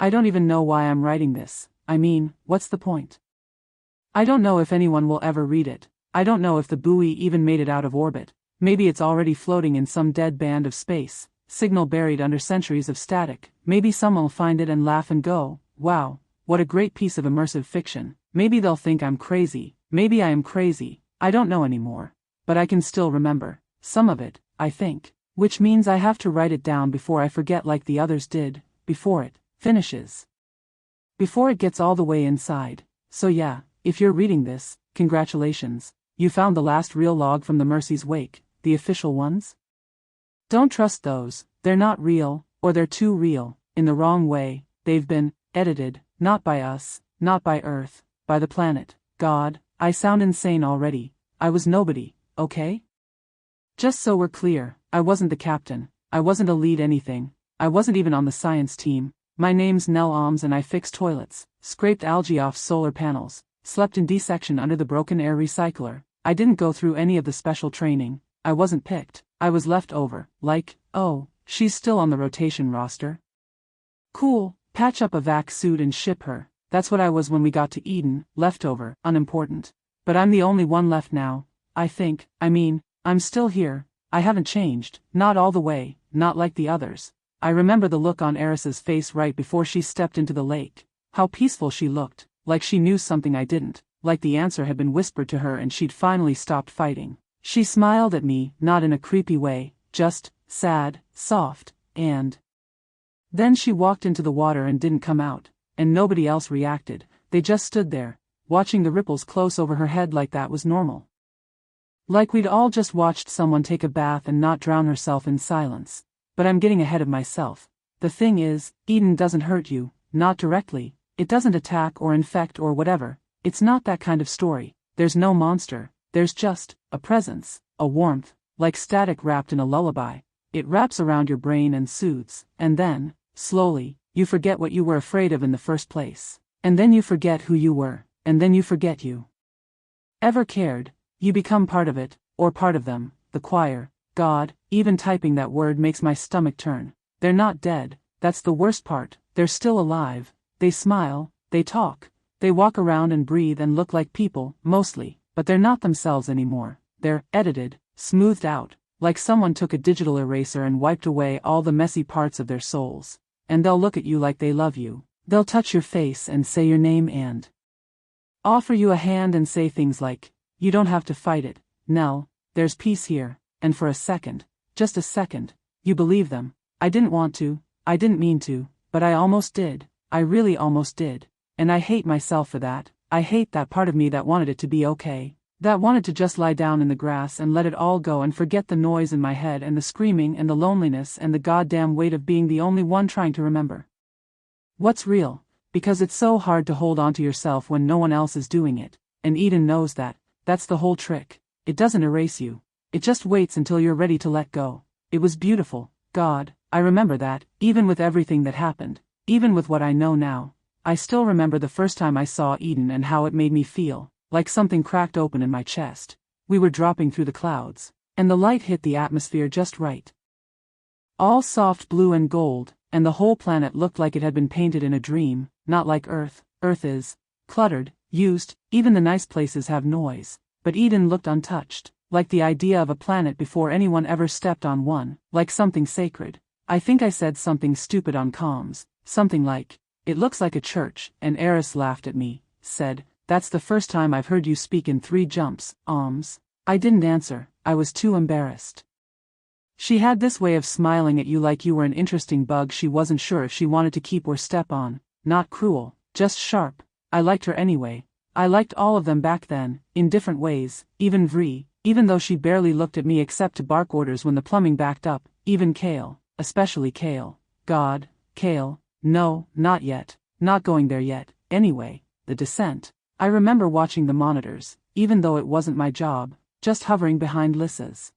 I don't even know why I'm writing this. I mean, what's the point? I don't know if anyone will ever read it. I don't know if the buoy even made it out of orbit. Maybe it's already floating in some dead band of space, signal buried under centuries of static. Maybe someone will find it and laugh and go, wow, what a great piece of immersive fiction. Maybe they'll think I'm crazy. Maybe I am crazy. I don't know anymore. But I can still remember some of it, I think. Which means I have to write it down before I forget like the others did, before it finishes. Before it gets all the way inside. So yeah, if you're reading this, congratulations. You found the last real log from the Mercy's wake, the official ones? Don't trust those, they're not real, or they're too real, in the wrong way. They've been edited, not by us, not by Earth, by the planet. God, I sound insane already. I was nobody, okay? Just so we're clear, I wasn't the captain, I wasn't a lead anything, I wasn't even on the science team. My name's Nell Aames and I fixed toilets, scraped algae off solar panels, slept in D-section under the broken air recycler. I didn't go through any of the special training. I wasn't picked. I was left over, like, oh, she's still on the rotation roster. Cool, patch up a vac suit and ship her. That's what I was when we got to Eden, leftover, unimportant. But I'm the only one left now, I think. I mean, I'm still here. I haven't changed, not all the way, not like the others. I remember the look on Eris's face right before she stepped into the lake. How peaceful she looked, like she knew something I didn't, like the answer had been whispered to her and she'd finally stopped fighting. She smiled at me, not in a creepy way, just sad, soft, and then she walked into the water and didn't come out, and nobody else reacted. They just stood there, watching the ripples close over her head like that was normal. Like we'd all just watched someone take a bath and not drown herself in silence. But I'm getting ahead of myself. The thing is, Eden doesn't hurt you, not directly. It doesn't attack or infect or whatever. It's not that kind of story. There's no monster. There's just a presence, a warmth, like static wrapped in a lullaby. It wraps around your brain and soothes, and then, slowly, you forget what you were afraid of in the first place. And then you forget who you were, and then you forget you ever cared. You become part of it, or part of them, the choir. God, even typing that word makes my stomach turn. They're not dead, that's the worst part. They're still alive. They smile, they talk, they walk around and breathe and look like people, mostly, but they're not themselves anymore. They're edited, smoothed out, like someone took a digital eraser and wiped away all the messy parts of their souls. And they'll look at you like they love you. They'll touch your face and say your name and offer you a hand and say things like, you don't have to fight it, Nell, there's peace here. And for a second, just a second, you believe them. I didn't want to, I didn't mean to, but I almost did. I really almost did. And I hate myself for that. I hate that part of me that wanted it to be okay. That wanted to just lie down in the grass and let it all go and forget the noise in my head and the screaming and the loneliness and the goddamn weight of being the only one trying to remember what's real, because it's so hard to hold on to yourself when no one else is doing it. And Eden knows that. That's the whole trick. It doesn't erase you. It just waits until you're ready to let go. It was beautiful, God, I remember that, even with everything that happened, even with what I know now. I still remember the first time I saw Eden and how it made me feel, like something cracked open in my chest. We were dropping through the clouds, and the light hit the atmosphere just right. All soft blue and gold, and the whole planet looked like it had been painted in a dream, not like Earth. Earth is cluttered, used, even the nice places have noise, but Eden looked untouched. Like the idea of a planet before anyone ever stepped on one, like something sacred. I think I said something stupid on comms, something like, it looks like a church, and Eris laughed at me, said, that's the first time I've heard you speak in 3 jumps, Aames. I didn't answer, I was too embarrassed. She had this way of smiling at you like you were an interesting bug she wasn't sure if she wanted to keep or step on, not cruel, just sharp. I liked her anyway. I liked all of them back then, in different ways, even Vri. Even though she barely looked at me except to bark orders when the plumbing backed up, even Kale, especially Kale. God, Kale, no, not yet, not going there yet. Anyway, the descent. I remember watching the monitors, even though it wasn't my job, just hovering behind Lissa's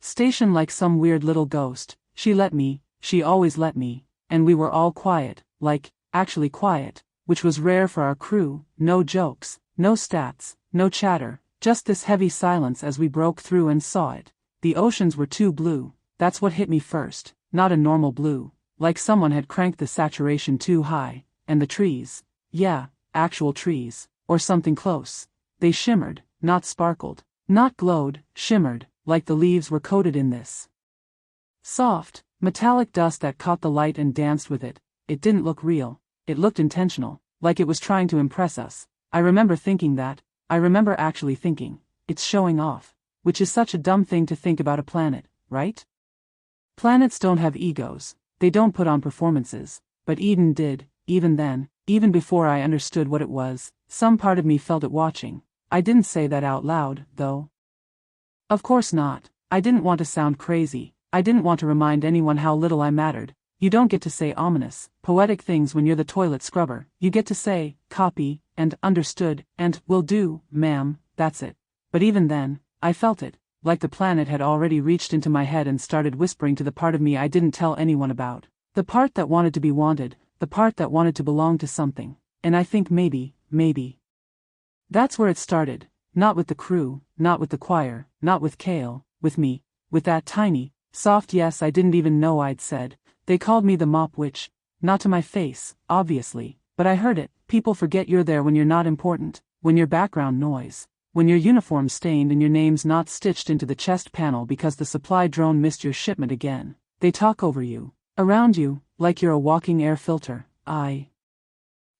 station like some weird little ghost. She always let me, and we were all quiet, like, actually quiet, which was rare for our crew. No jokes, no stats, no chatter. Just this heavy silence as we broke through and saw it. The oceans were too blue, that's what hit me first, not a normal blue, like someone had cranked the saturation too high, and the trees, yeah, actual trees, or something close, they shimmered, not sparkled, not glowed, shimmered, like the leaves were coated in this soft, metallic dust that caught the light and danced with it. It didn't look real, it looked intentional, like it was trying to impress us. I remember thinking that, I remember actually thinking, it's showing off, which is such a dumb thing to think about a planet, right? Planets don't have egos, they don't put on performances, but Eden did, even then, even before I understood what it was, some part of me felt it watching. I didn't say that out loud, though. Of course not. I didn't want to sound crazy. I didn't want to remind anyone how little I mattered. You don't get to say ominous, poetic things when you're the toilet scrubber. You get to say, copy, and understood, and will do, ma'am, that's it. But even then, I felt it, like the planet had already reached into my head and started whispering to the part of me I didn't tell anyone about. The part that wanted to be wanted, the part that wanted to belong to something. And I think maybe. That's where it started, not with the crew, not with the choir, not with Kale, with me, with that tiny, soft yes I didn't even know I'd said. They called me the mop witch, not to my face, obviously, but I heard it. People forget you're there when you're not important, when you're background noise, when your uniform's stained and your name's not stitched into the chest panel because the supply drone missed your shipment again. They talk over you, around you, like you're a walking air filter. I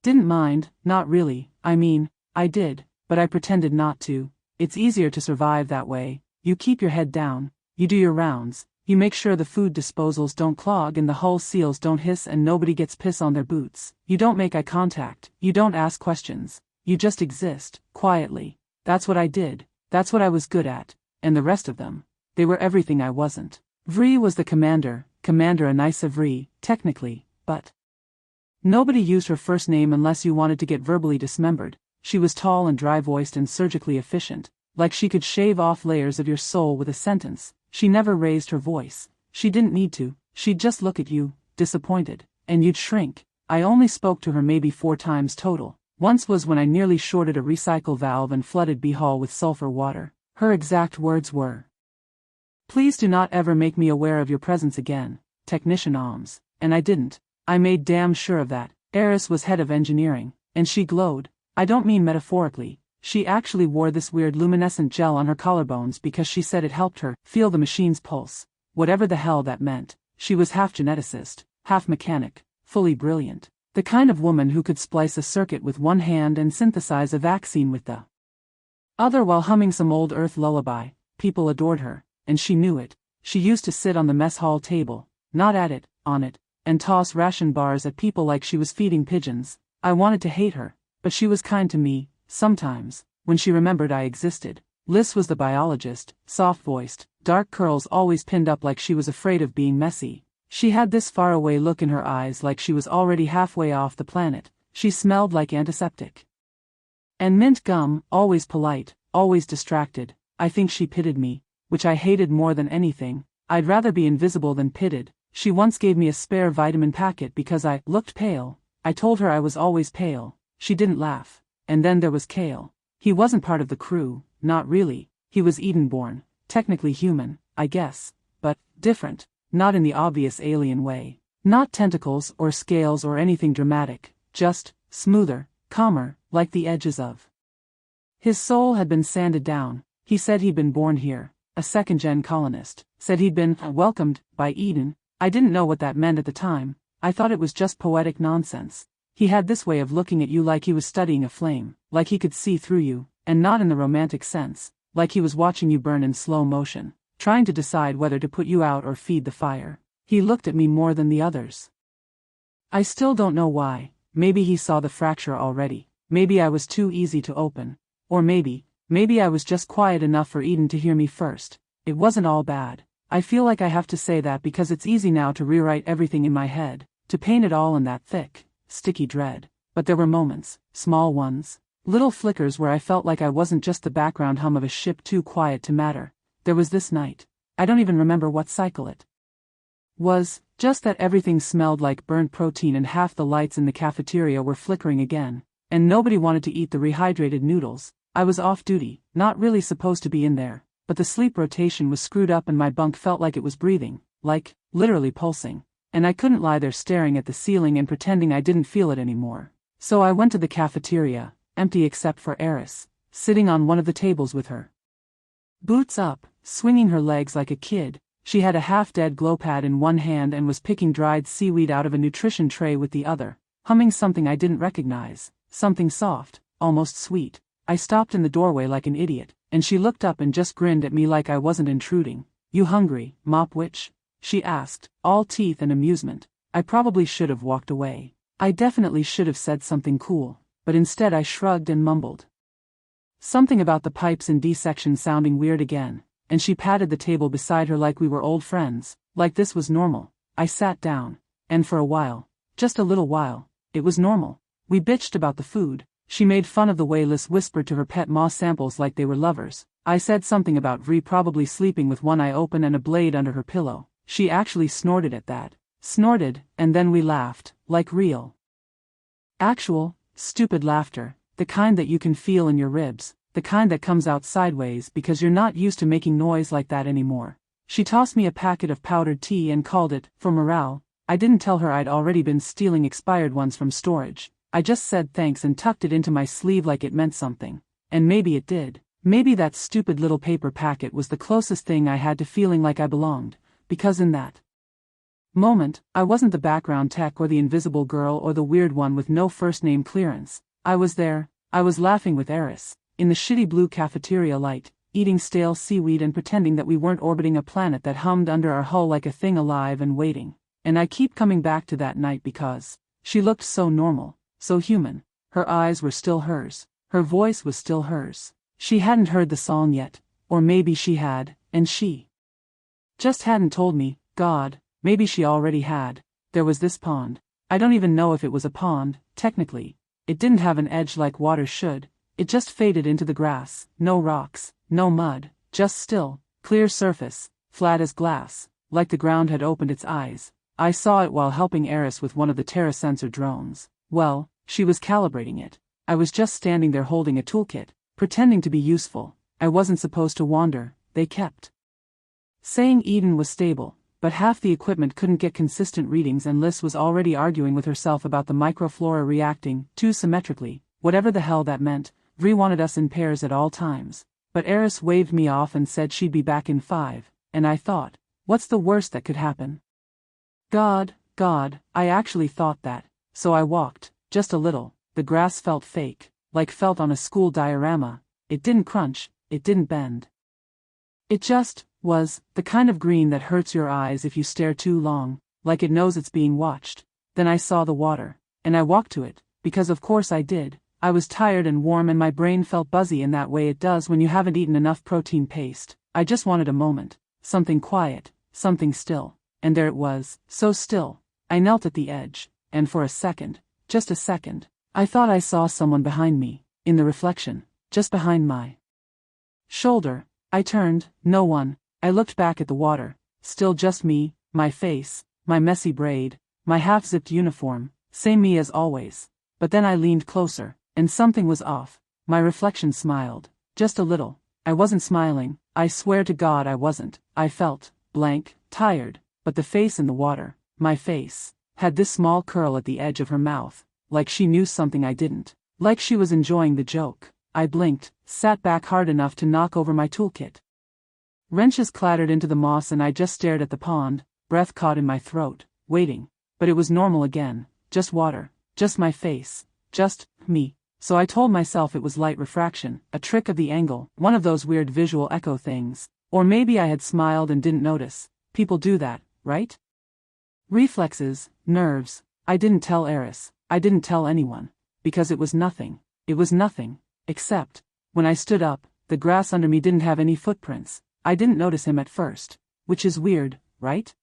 didn't mind, not really. I mean, I did, but I pretended not to. It's easier to survive that way. You keep your head down, you do your rounds, you make sure the food disposals don't clog and the hull seals don't hiss and nobody gets piss on their boots. You don't make eye contact, you don't ask questions, you just exist, quietly. That's what I did, that's what I was good at, and the rest of them, they were everything I wasn't. Vri was the commander Anissa Vri, technically, but nobody used her first name unless you wanted to get verbally dismembered. She was tall and dry-voiced and surgically efficient, like she could shave off layers of your soul with a sentence. She never raised her voice. She didn't need to. She'd just look at you, disappointed, and you'd shrink. I only spoke to her maybe 4 times total. Once was when I nearly shorted a recycle valve and flooded B Hall with sulfur water. Her exact words were, "Please do not ever make me aware of your presence again, Technician Aames." And I didn't. I made damn sure of that. Eris was head of engineering, and she glowed. I don't mean metaphorically. She actually wore this weird luminescent gel on her collarbones because she said it helped her feel the machine's pulse. Whatever the hell that meant. She was half geneticist, half mechanic, fully brilliant. The kind of woman who could splice a circuit with one hand and synthesize a vaccine with the other while humming some old earth lullaby. People adored her, and she knew it. She used to sit on the mess hall table, not at it, on it, and toss ration bars at people like she was feeding pigeons. I wanted to hate her, but she was kind to me, sometimes, when she remembered I existed. Liz was the biologist, soft-voiced, dark curls always pinned up like she was afraid of being messy. She had this faraway look in her eyes like she was already halfway off the planet. She smelled like antiseptic and mint gum, always polite, always distracted. I think she pitied me, which I hated more than anything. I'd rather be invisible than pitied. She once gave me a spare vitamin packet because I looked pale. I told her I was always pale. She didn't laugh. And then there was Kale. He wasn't part of the crew, not really. He was Eden-born, technically human, I guess, but different, not in the obvious alien way. Not tentacles or scales or anything dramatic, just smoother, calmer, like the edges of his soul had been sanded down. He said he'd been born here, a second-gen colonist, said he'd been welcomed by Eden. I didn't know what that meant at the time. I thought it was just poetic nonsense. He had this way of looking at you like he was studying a flame, like he could see through you, and not in the romantic sense, like he was watching you burn in slow motion, trying to decide whether to put you out or feed the fire. He looked at me more than the others. I still don't know why. Maybe he saw the fracture already. Maybe I was too easy to open. Or maybe I was just quiet enough for Eden to hear me first. It wasn't all bad. I feel like I have to say that because it's easy now to rewrite everything in my head, to paint it all in that thick, sticky dread. But there were moments, small ones, little flickers where I felt like I wasn't just the background hum of a ship too quiet to matter. There was this night. I don't even remember what cycle it was, just that everything smelled like burnt protein and half the lights in the cafeteria were flickering again, and nobody wanted to eat the rehydrated noodles. I was off duty, not really supposed to be in there, but the sleep rotation was screwed up and my bunk felt like it was breathing, like, literally pulsing. and I couldn't lie there staring at the ceiling and pretending I didn't feel it anymore. So I went to the cafeteria, empty except for Eris, sitting on one of the tables with her boots up, swinging her legs like a kid. She had a half-dead glow pad in one hand and was picking dried seaweed out of a nutrition tray with the other, humming something I didn't recognize, something soft, almost sweet. I stopped in the doorway like an idiot, and she looked up and just grinned at me like I wasn't intruding. "You hungry, mop witch?" she asked, all teeth and amusement. I probably should have walked away. I definitely should have said something cool, but instead I shrugged and mumbled something about the pipes in D section sounding weird again, and she patted the table beside her like we were old friends, like this was normal. I sat down, and for a while, just a little while, it was normal. We bitched about the food. She made fun of the way Liz whispered to her pet moss samples like they were lovers. I said something about Vri probably sleeping with one eye open and a blade under her pillow. She actually snorted at that. Snorted, and then we laughed, like real, actual, stupid laughter, the kind that you can feel in your ribs, the kind that comes out sideways because you're not used to making noise like that anymore. She tossed me a packet of powdered tea and called it, for morale. I didn't tell her I'd already been stealing expired ones from storage. I just said thanks and tucked it into my sleeve like it meant something. And maybe it did. Maybe that stupid little paper packet was the closest thing I had to feeling like I belonged, because in that moment, I wasn't the background tech or the invisible girl or the weird one with no first name clearance. I was there. I was laughing with Eris, in the shitty blue cafeteria light, eating stale seaweed and pretending that we weren't orbiting a planet that hummed under our hull like a thing alive and waiting. And I keep coming back to that night because she looked so normal, so human. Her eyes were still hers. Her voice was still hers. She hadn't heard the song yet, or maybe she had, and she just hadn't told me. God, maybe she already had. There was this pond. I don't even know if it was a pond, technically. It didn't have an edge like water should. It just faded into the grass. No rocks, no mud, just still, clear surface, flat as glass, like the ground had opened its eyes. I saw it while helping Eris with one of the Terra sensor drones. Well, she was calibrating it. I was just standing there holding a toolkit, pretending to be useful. I wasn't supposed to wander. They kept saying Eden was stable, but half the equipment couldn't get consistent readings and Liz was already arguing with herself about the microflora reacting too symmetrically, whatever the hell that meant. Vri wanted us in pairs at all times. But Eris waved me off and said she'd be back in 5, and I thought, what's the worst that could happen? God, I actually thought that. So I walked, just a little. The grass felt fake, like felt on a school diorama. It didn't crunch, it didn't bend. It just was the kind of green that hurts your eyes if you stare too long, like it knows it's being watched. Then I saw the water, and I walked to it, because of course I did. I was tired and warm and my brain felt buzzy in that way it does when you haven't eaten enough protein paste. I just wanted a moment, something quiet, something still, and there it was, so still. I knelt at the edge, and for a second, just a second, I thought I saw someone behind me, in the reflection, just behind my shoulder. I turned, no one. I looked back at the water, still just me, my face, my messy braid, my half-zipped uniform, same me as always. But then I leaned closer, and something was off. My reflection smiled, just a little. I wasn't smiling, I swear to God I wasn't. I felt blank, tired, but the face in the water, my face, had this small curl at the edge of her mouth, like she knew something I didn't, like she was enjoying the joke. I blinked, sat back hard enough to knock over my toolkit. Wrenches clattered into the moss and I just stared at the pond, breath caught in my throat, waiting. But it was normal again, just water, just my face, just me. So I told myself it was light refraction, a trick of the angle, one of those weird visual echo things. Or maybe I had smiled and didn't notice. People do that, right? Reflexes, nerves. I didn't tell Eris, I didn't tell anyone, because it was nothing. It was nothing, except, when I stood up, the grass under me didn't have any footprints. I didn't notice him at first, which is weird, right?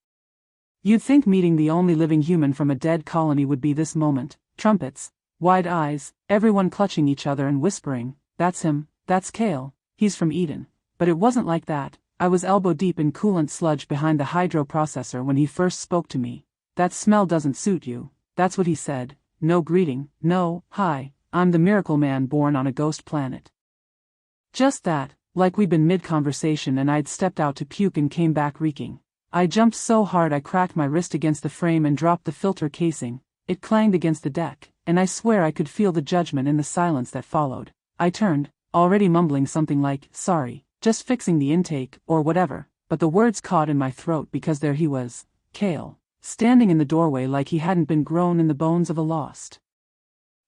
You'd think meeting the only living human from a dead colony would be this moment. Trumpets, wide eyes, everyone clutching each other and whispering, "That's him, that's Kale, he's from Eden." But it wasn't like that. I was elbow deep in coolant sludge behind the hydroprocessor when he first spoke to me. "That smell doesn't suit you," that's what he said. No greeting, no, "Hi, I'm the miracle man born on a ghost planet." Just that, like we'd been mid-conversation and I'd stepped out to puke and came back reeking. I jumped so hard I cracked my wrist against the frame and dropped the filter casing. It clanged against the deck, and I swear I could feel the judgment in the silence that followed. I turned, already mumbling something like, "Sorry, just fixing the intake," or whatever, but the words caught in my throat because there he was, Cale, standing in the doorway like he hadn't been grown in the bones of a lost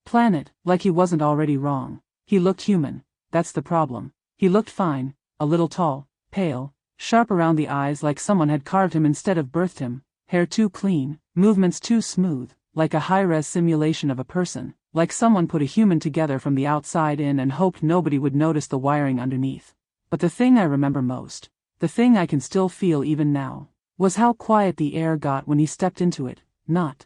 planet, like he wasn't already wrong. He looked human, that's the problem. He looked fine, a little tall, pale, sharp around the eyes like someone had carved him instead of birthed him, hair too clean, movements too smooth, like a high-res simulation of a person, like someone put a human together from the outside in and hoped nobody would notice the wiring underneath. But the thing I remember most, the thing I can still feel even now, was how quiet the air got when he stepped into it, not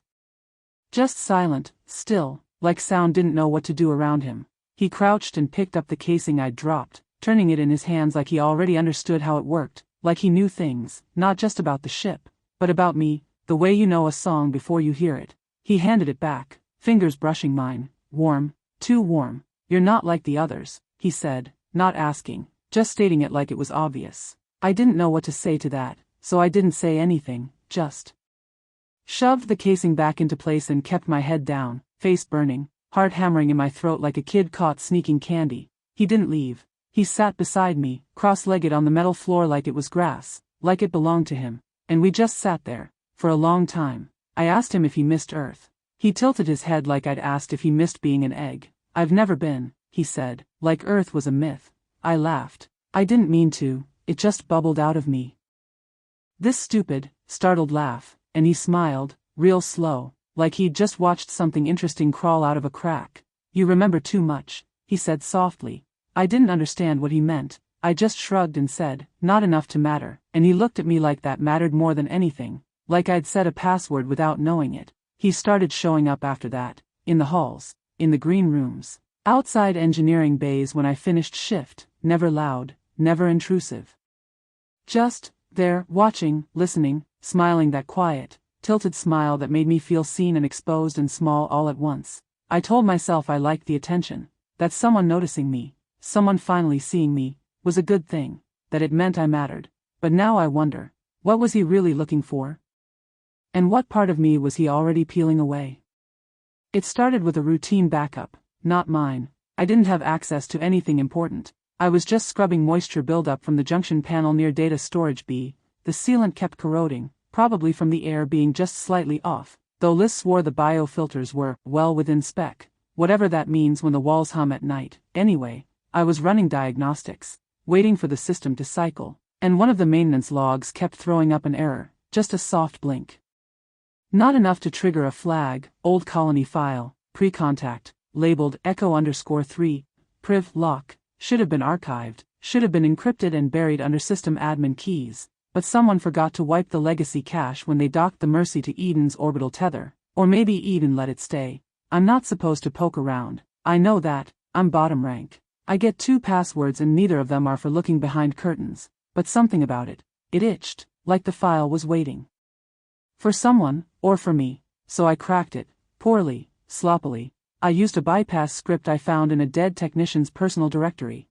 just silent, still, like sound didn't know what to do around him. He crouched and picked up the casing I'd dropped, turning it in his hands like he already understood how it worked, like he knew things, not just about the ship, but about me, the way you know a song before you hear it. He handed it back, fingers brushing mine. "Warm, too warm. You're not like the others," he said, not asking, just stating it like it was obvious. I didn't know what to say to that, so I didn't say anything, just shoved the casing back into place and kept my head down, face burning, heart hammering in my throat like a kid caught sneaking candy. He didn't leave. He sat beside me, cross-legged on the metal floor like it was grass, like it belonged to him, and we just sat there, for a long time. I asked him if he missed Earth. He tilted his head like I'd asked if he missed being an egg. "I've never been," he said, like Earth was a myth. I laughed. I didn't mean to, it just bubbled out of me. This stupid, startled laugh, and he smiled, real slow, like he'd just watched something interesting crawl out of a crack. "You remember too much," he said softly. I didn't understand what he meant. I just shrugged and said, "Not enough to matter," and he looked at me like that mattered more than anything, like I'd said a password without knowing it. He started showing up after that, in the halls, in the green rooms, outside engineering bays when I finished shift, never loud, never intrusive. Just there, watching, listening, smiling that quiet, tilted smile that made me feel seen and exposed and small all at once. I told myself I liked the attention, that someone noticing me, someone finally seeing me, was a good thing, that it meant I mattered. But now I wonder, what was he really looking for? And what part of me was he already peeling away? It started with a routine backup, not mine. I didn't have access to anything important. I was just scrubbing moisture buildup from the junction panel near data storage B. The sealant kept corroding, probably from the air being just slightly off, though Liz swore the biofilters were well within spec, whatever that means when the walls hum at night. Anyway, I was running diagnostics, waiting for the system to cycle, and one of the maintenance logs kept throwing up an error, just a soft blink. Not enough to trigger a flag. Old colony file, pre-contact, labeled echo_3, priv lock, should have been archived, should have been encrypted and buried under system admin keys, but someone forgot to wipe the legacy cache when they docked the Mercy to Eden's orbital tether, or maybe Eden let it stay. I'm not supposed to poke around, I know that, I'm bottom rank. I get 2 passwords and neither of them are for looking behind curtains, but something about it itched, like the file was waiting for someone, or for me, so I cracked it, poorly, sloppily. I used a bypass script I found in a dead technician's personal directory.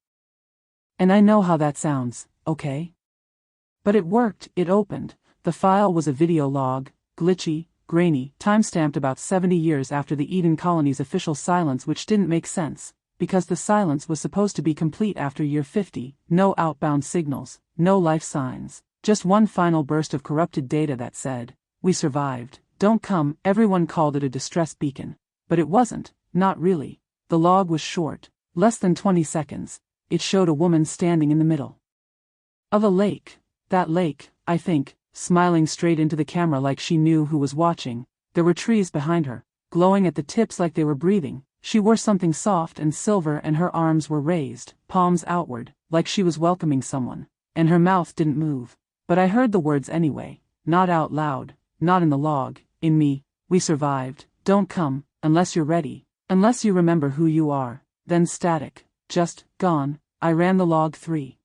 And I know how that sounds, okay? But it worked. It opened. The file was a video log, glitchy, grainy, time-stamped about 70 years after the Eden colony's official silence, which didn't make sense, because the silence was supposed to be complete after year 50, no outbound signals, no life signs, just one final burst of corrupted data that said, "We survived, don't come." Everyone called it a distress beacon, but it wasn't, not really. The log was short, less than 20 seconds. It showed a woman standing in the middle of a lake. That lake, I think, smiling straight into the camera like she knew who was watching. There were trees behind her, glowing at the tips like they were breathing. She wore something soft and silver and her arms were raised, palms outward, like she was welcoming someone, and her mouth didn't move. But I heard the words anyway, not out loud, not in the log, in me. "We survived, don't come, unless you're ready, unless you remember who you are." Then static, just, gone. I ran the log 3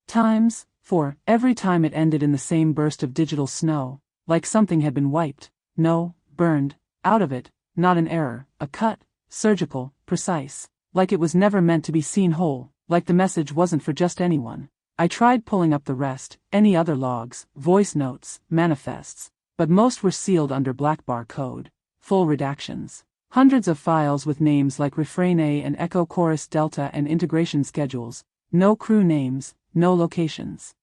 times, 4, every time it ended in the same burst of digital snow, like something had been wiped, no, burned, out of it, not an error, a cut, surgical, precise, like it was never meant to be seen whole, like the message wasn't for just anyone. I tried pulling up the rest, any other logs, voice notes, manifests, but most were sealed under black bar code, full redactions. Hundreds of files with names like Refrain A and Echo Chorus Delta and integration schedules, no crew names, no locations.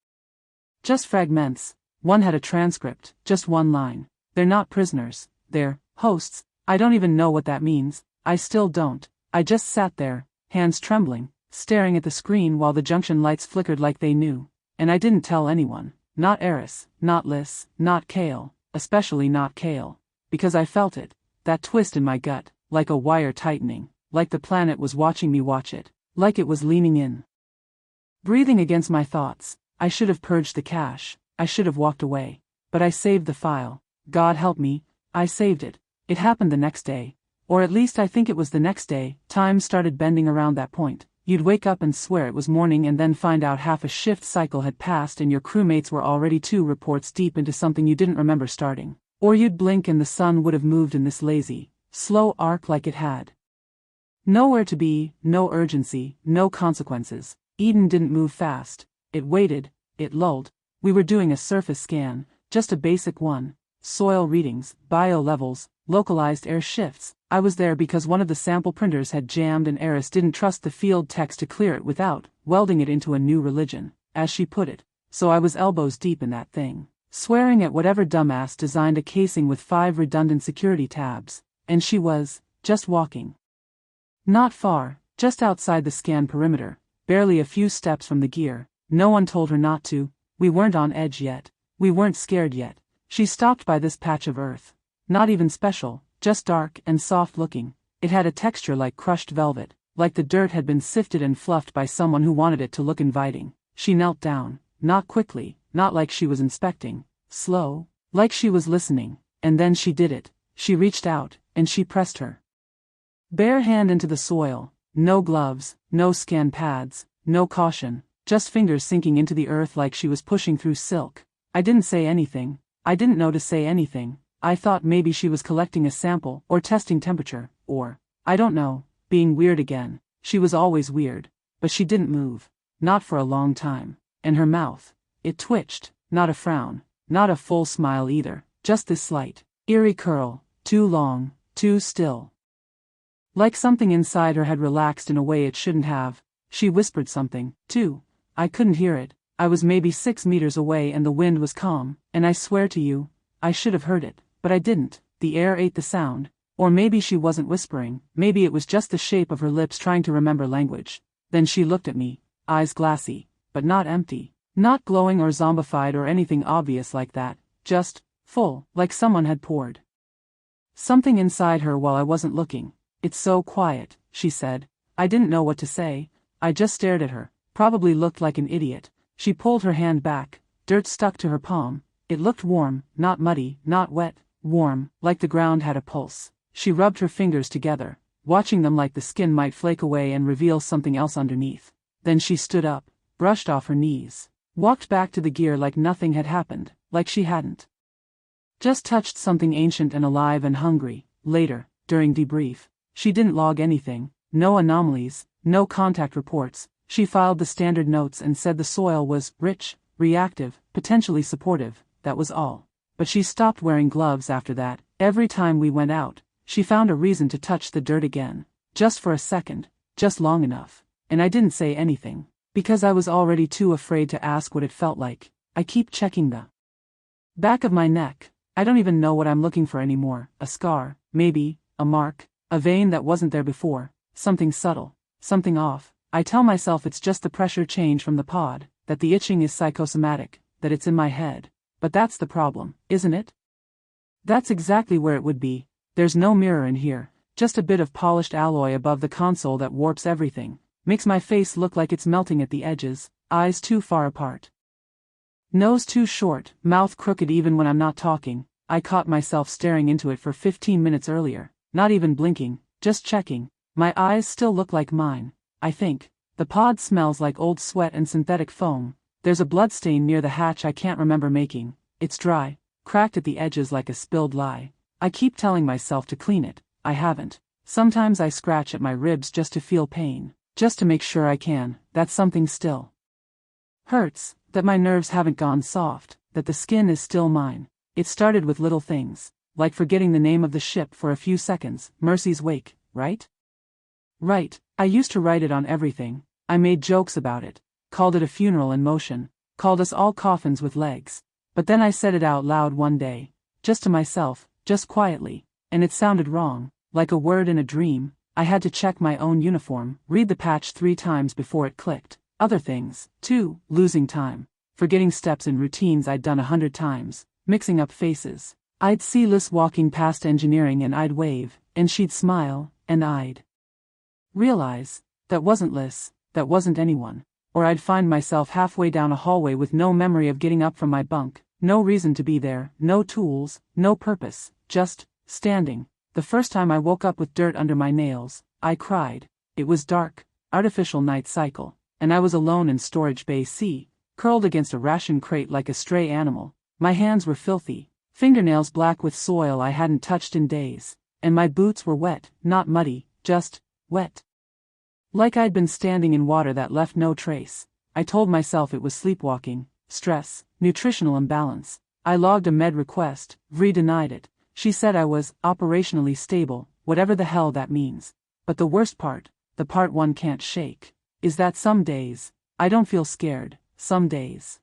Just fragments. One had a transcript, just one line. They're not prisoners, they're hosts. I don't even know what that means. I still don't. I just sat there, hands trembling, staring at the screen while the junction lights flickered like they knew. And I didn't tell anyone. Not Eris, not Liz, not Kale, especially not Kale. Because I felt it. That twist in my gut, like a wire tightening, like the planet was watching me watch it, like it was leaning in. Breathing against my thoughts, I should have purged the cache, I should have walked away. But I saved the file. God help me, I saved it. It happened the next day. Or at least I think it was the next day. Time started bending around that point. You'd wake up and swear it was morning and then find out half a shift cycle had passed and your crewmates were already 2 reports deep into something you didn't remember starting. Or you'd blink and the sun would have moved in this lazy, slow arc like it had. Nowhere to be, no urgency, no consequences. Eden didn't move fast. It waited, it lulled. We were doing a surface scan, just a basic one. Soil readings, bio levels, localized air shifts. I was there because one of the sample printers had jammed and Eris didn't trust the field text to clear it without welding it into a new religion, as she put it. So I was elbows deep in that thing, swearing at whatever dumbass designed a casing with 5 redundant security tabs, and she was just walking. Not far, just outside the scan perimeter, barely a few steps from the gear. No one told her not to. We weren't on edge yet. We weren't scared yet. She stopped by this patch of earth. Not even special, just dark and soft-looking. It had a texture like crushed velvet, like the dirt had been sifted and fluffed by someone who wanted it to look inviting. She knelt down, not quickly, not like she was inspecting, slow, like she was listening, and then she did it. She reached out, and she pressed her bare hand into the soil. No gloves, no scan pads, no caution, just fingers sinking into the earth like she was pushing through silk. I didn't say anything. I didn't know to say anything. I thought maybe she was collecting a sample, or testing temperature, or, I don't know, being weird again. She was always weird. But she didn't move. Not for a long time. And her mouth, it twitched, not a frown, not a full smile either, just this slight, eerie curl, too long, too still. Like something inside her had relaxed in a way it shouldn't have. She whispered something, too. I couldn't hear it. I was maybe 6 meters away and the wind was calm, and I swear to you, I should have heard it, but I didn't. The air ate the sound. Or maybe she wasn't whispering, maybe it was just the shape of her lips trying to remember language. Then she looked at me, eyes glassy, but not empty, not glowing or zombified or anything obvious like that, just full, like someone had poured something inside her while I wasn't looking. It's so quiet, she said. I didn't know what to say. I just stared at her, probably looked like an idiot. She pulled her hand back, dirt stuck to her palm. It looked warm, not muddy, not wet, warm, like the ground had a pulse. She rubbed her fingers together, watching them like the skin might flake away and reveal something else underneath. Then she stood up, brushed off her knees, walked back to the gear like nothing had happened, like she hadn't just touched something ancient and alive and hungry. Later, during debrief, she didn't log anything, no anomalies, no contact reports. She filed the standard notes and said the soil was rich, reactive, potentially supportive. That was all. But she stopped wearing gloves after that. Every time we went out, she found a reason to touch the dirt again. Just for a second, just long enough. And I didn't say anything, because I was already too afraid to ask what it felt like. I keep checking the back of my neck. I don't even know what I'm looking for anymore. A scar, maybe, a mark, a vein that wasn't there before, something subtle, something off. I tell myself it's just the pressure change from the pod, that the itching is psychosomatic, that it's in my head. But that's the problem, isn't it? That's exactly where it would be. There's no mirror in here, just a bit of polished alloy above the console that warps everything, makes my face look like it's melting at the edges, eyes too far apart. Nose too short, mouth crooked even when I'm not talking. I caught myself staring into it for 15 minutes earlier, not even blinking, just checking. My eyes still look like mine, I think. The pod smells like old sweat and synthetic foam. There's a bloodstain near the hatch I can't remember making. It's dry, cracked at the edges like a spilled lie. I keep telling myself to clean it. I haven't. Sometimes I scratch at my ribs just to feel pain, just to make sure I can. That's something still Hurts, that my nerves haven't gone soft, that the skin is still mine. It started with little things, like forgetting the name of the ship for a few seconds, Mercy's Wake, right? Right, I used to write it on everything. I made jokes about it, called it a funeral in motion, called us all coffins with legs. But then I said it out loud one day, just to myself, just quietly, and it sounded wrong, like a word in a dream. I had to check my own uniform, read the patch 3 times before it clicked. Other things, too, losing time, forgetting steps in routines I'd done 100 times, mixing up faces. I'd see Liz walking past engineering and I'd wave, and she'd smile, and I'd realize, that wasn't Liz, that wasn't anyone. Or I'd find myself halfway down a hallway with no memory of getting up from my bunk, no reason to be there, no tools, no purpose, just standing. The first time I woke up with dirt under my nails, I cried. It was dark, artificial night cycle, and I was alone in storage bay C, curled against a ration crate like a stray animal. My hands were filthy, fingernails black with soil I hadn't touched in days, and my boots were wet, not muddy, just wet. Like I'd been standing in water that left no trace. I told myself it was sleepwalking, stress, nutritional imbalance. I logged a med request, Vri denied it. She said I was operationally stable, whatever the hell that means. But the worst part, the part one can't shake, is that some days, I don't feel scared, some days.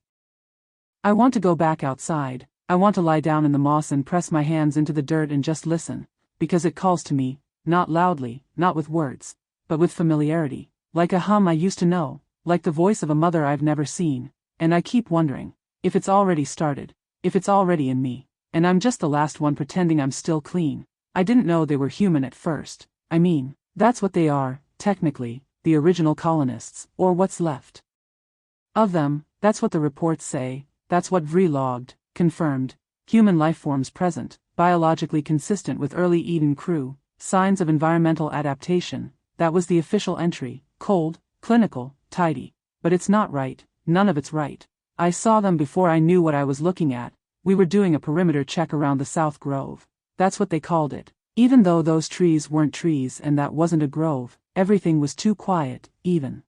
I want to go back outside, I want to lie down in the moss and press my hands into the dirt and just listen, because it calls to me, not loudly, not with words, but with familiarity, like a hum I used to know, like the voice of a mother I've never seen, and I keep wondering, if it's already started, if it's already in me, and I'm just the last one pretending I'm still clean. I didn't know they were human at first. I mean, that's what they are, technically, the original colonists, or what's left of them. That's what the reports say, that's what Vri logged, confirmed, human lifeforms present, biologically consistent with early Eden crew, signs of environmental adaptation. That was the official entry, cold, clinical, tidy. But it's not right, none of it's right. I saw them before I knew what I was looking at. We were doing a perimeter check around the South Grove. That's what they called it. Even though those trees weren't trees and that wasn't a grove, everything was too quiet, even.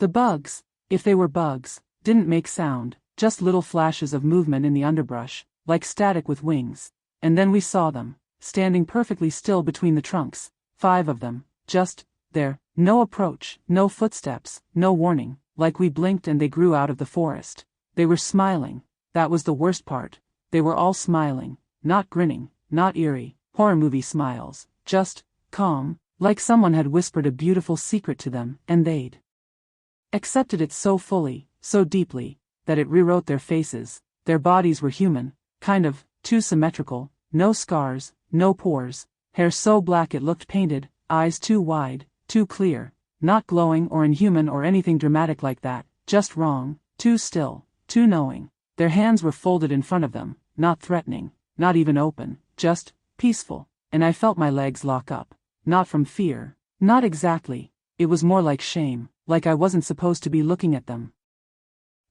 The bugs, if they were bugs, didn't make sound, just little flashes of movement in the underbrush, like static with wings. And then we saw them, standing perfectly still between the trunks, 5 of them. Just there, no approach, no footsteps, no warning, like we blinked and they grew out of the forest. They were smiling, that was the worst part. They were all smiling, not grinning, not eerie, horror movie smiles, just calm, like someone had whispered a beautiful secret to them, and they'd accepted it so fully, so deeply, that it rewrote their faces. Their bodies were human, kind of, too symmetrical, no scars, no pores, hair so black it looked painted, eyes too wide, too clear, not glowing or inhuman or anything dramatic like that, just wrong, too still, too knowing. Their hands were folded in front of them, not threatening, not even open, just peaceful, and I felt my legs lock up. Not from fear, not exactly, it was more like shame, like I wasn't supposed to be looking at them.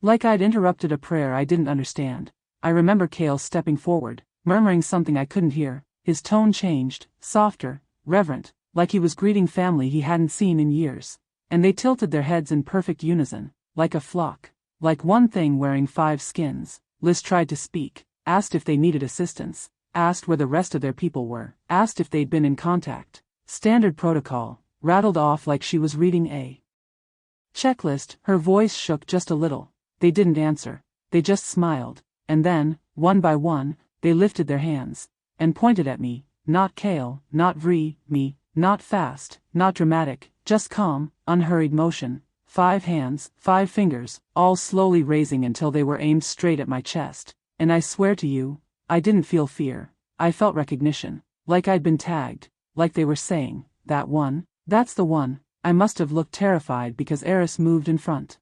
Like I'd interrupted a prayer I didn't understand. I remember Cale stepping forward, murmuring something I couldn't hear. His tone changed, softer, reverent, like he was greeting family he hadn't seen in years. And they tilted their heads in perfect unison, like a flock, like one thing wearing 5 skins. Liz tried to speak, asked if they needed assistance, asked where the rest of their people were, asked if they'd been in contact. Standard protocol, rattled off like she was reading a checklist. Her voice shook just a little. They didn't answer, they just smiled, and then, one by one, they lifted their hands, and pointed at me, not Cale, not Vri, me. Not fast, not dramatic, just calm, unhurried motion. 5 hands, 5 fingers, all slowly raising until they were aimed straight at my chest. And I swear to you, I didn't feel fear. I felt recognition, like I'd been tagged, like they were saying, that one, that's the one. I must have looked terrified because Eris moved in front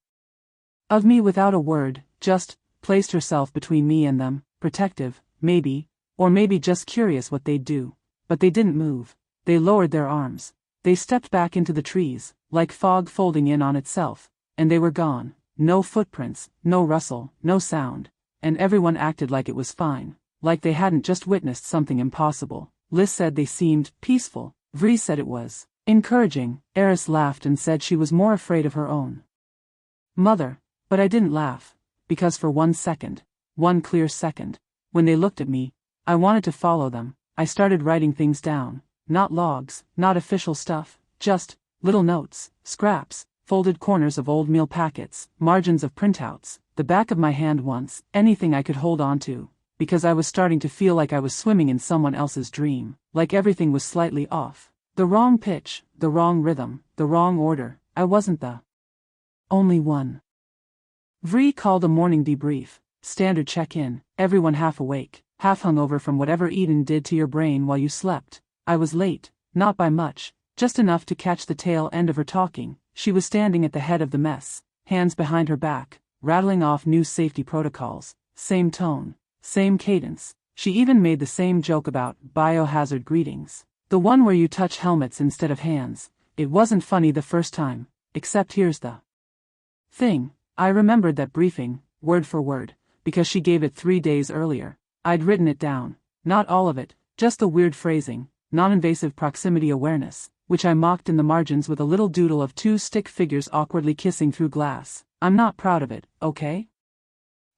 of me without a word, just placed herself between me and them, protective, maybe, or maybe just curious what they'd do. But they didn't move. They lowered their arms. They stepped back into the trees, like fog folding in on itself, and they were gone. No footprints, no rustle, no sound, and everyone acted like it was fine, like they hadn't just witnessed something impossible. Liz said they seemed peaceful. Vri said it was encouraging. Eris laughed and said she was more afraid of her own mother. But I didn't laugh, because for 1 second, one clear second, when they looked at me, I wanted to follow them. I started writing things down, not logs, not official stuff, just little notes, scraps, folded corners of old meal packets, margins of printouts, the back of my hand once, anything I could hold on to, because I was starting to feel like I was swimming in someone else's dream, like everything was slightly off. The wrong pitch, the wrong rhythm, the wrong order. I wasn't the only one. Vri called a morning debrief, standard check-in, everyone half awake, half hungover from whatever Eden did to your brain while you slept. I was late, not by much, just enough to catch the tail end of her talking. She was standing at the head of the mess, hands behind her back, rattling off new safety protocols, same tone, same cadence. She even made the same joke about biohazard greetings. The one where you touch helmets instead of hands. It wasn't funny the first time, except here's the thing. I remembered that briefing, word for word, because she gave it 3 days earlier. I'd written it down, not all of it, just the weird phrasing, non-invasive proximity awareness, which I mocked in the margins with a little doodle of 2 stick figures awkwardly kissing through glass. I'm not proud of it, okay?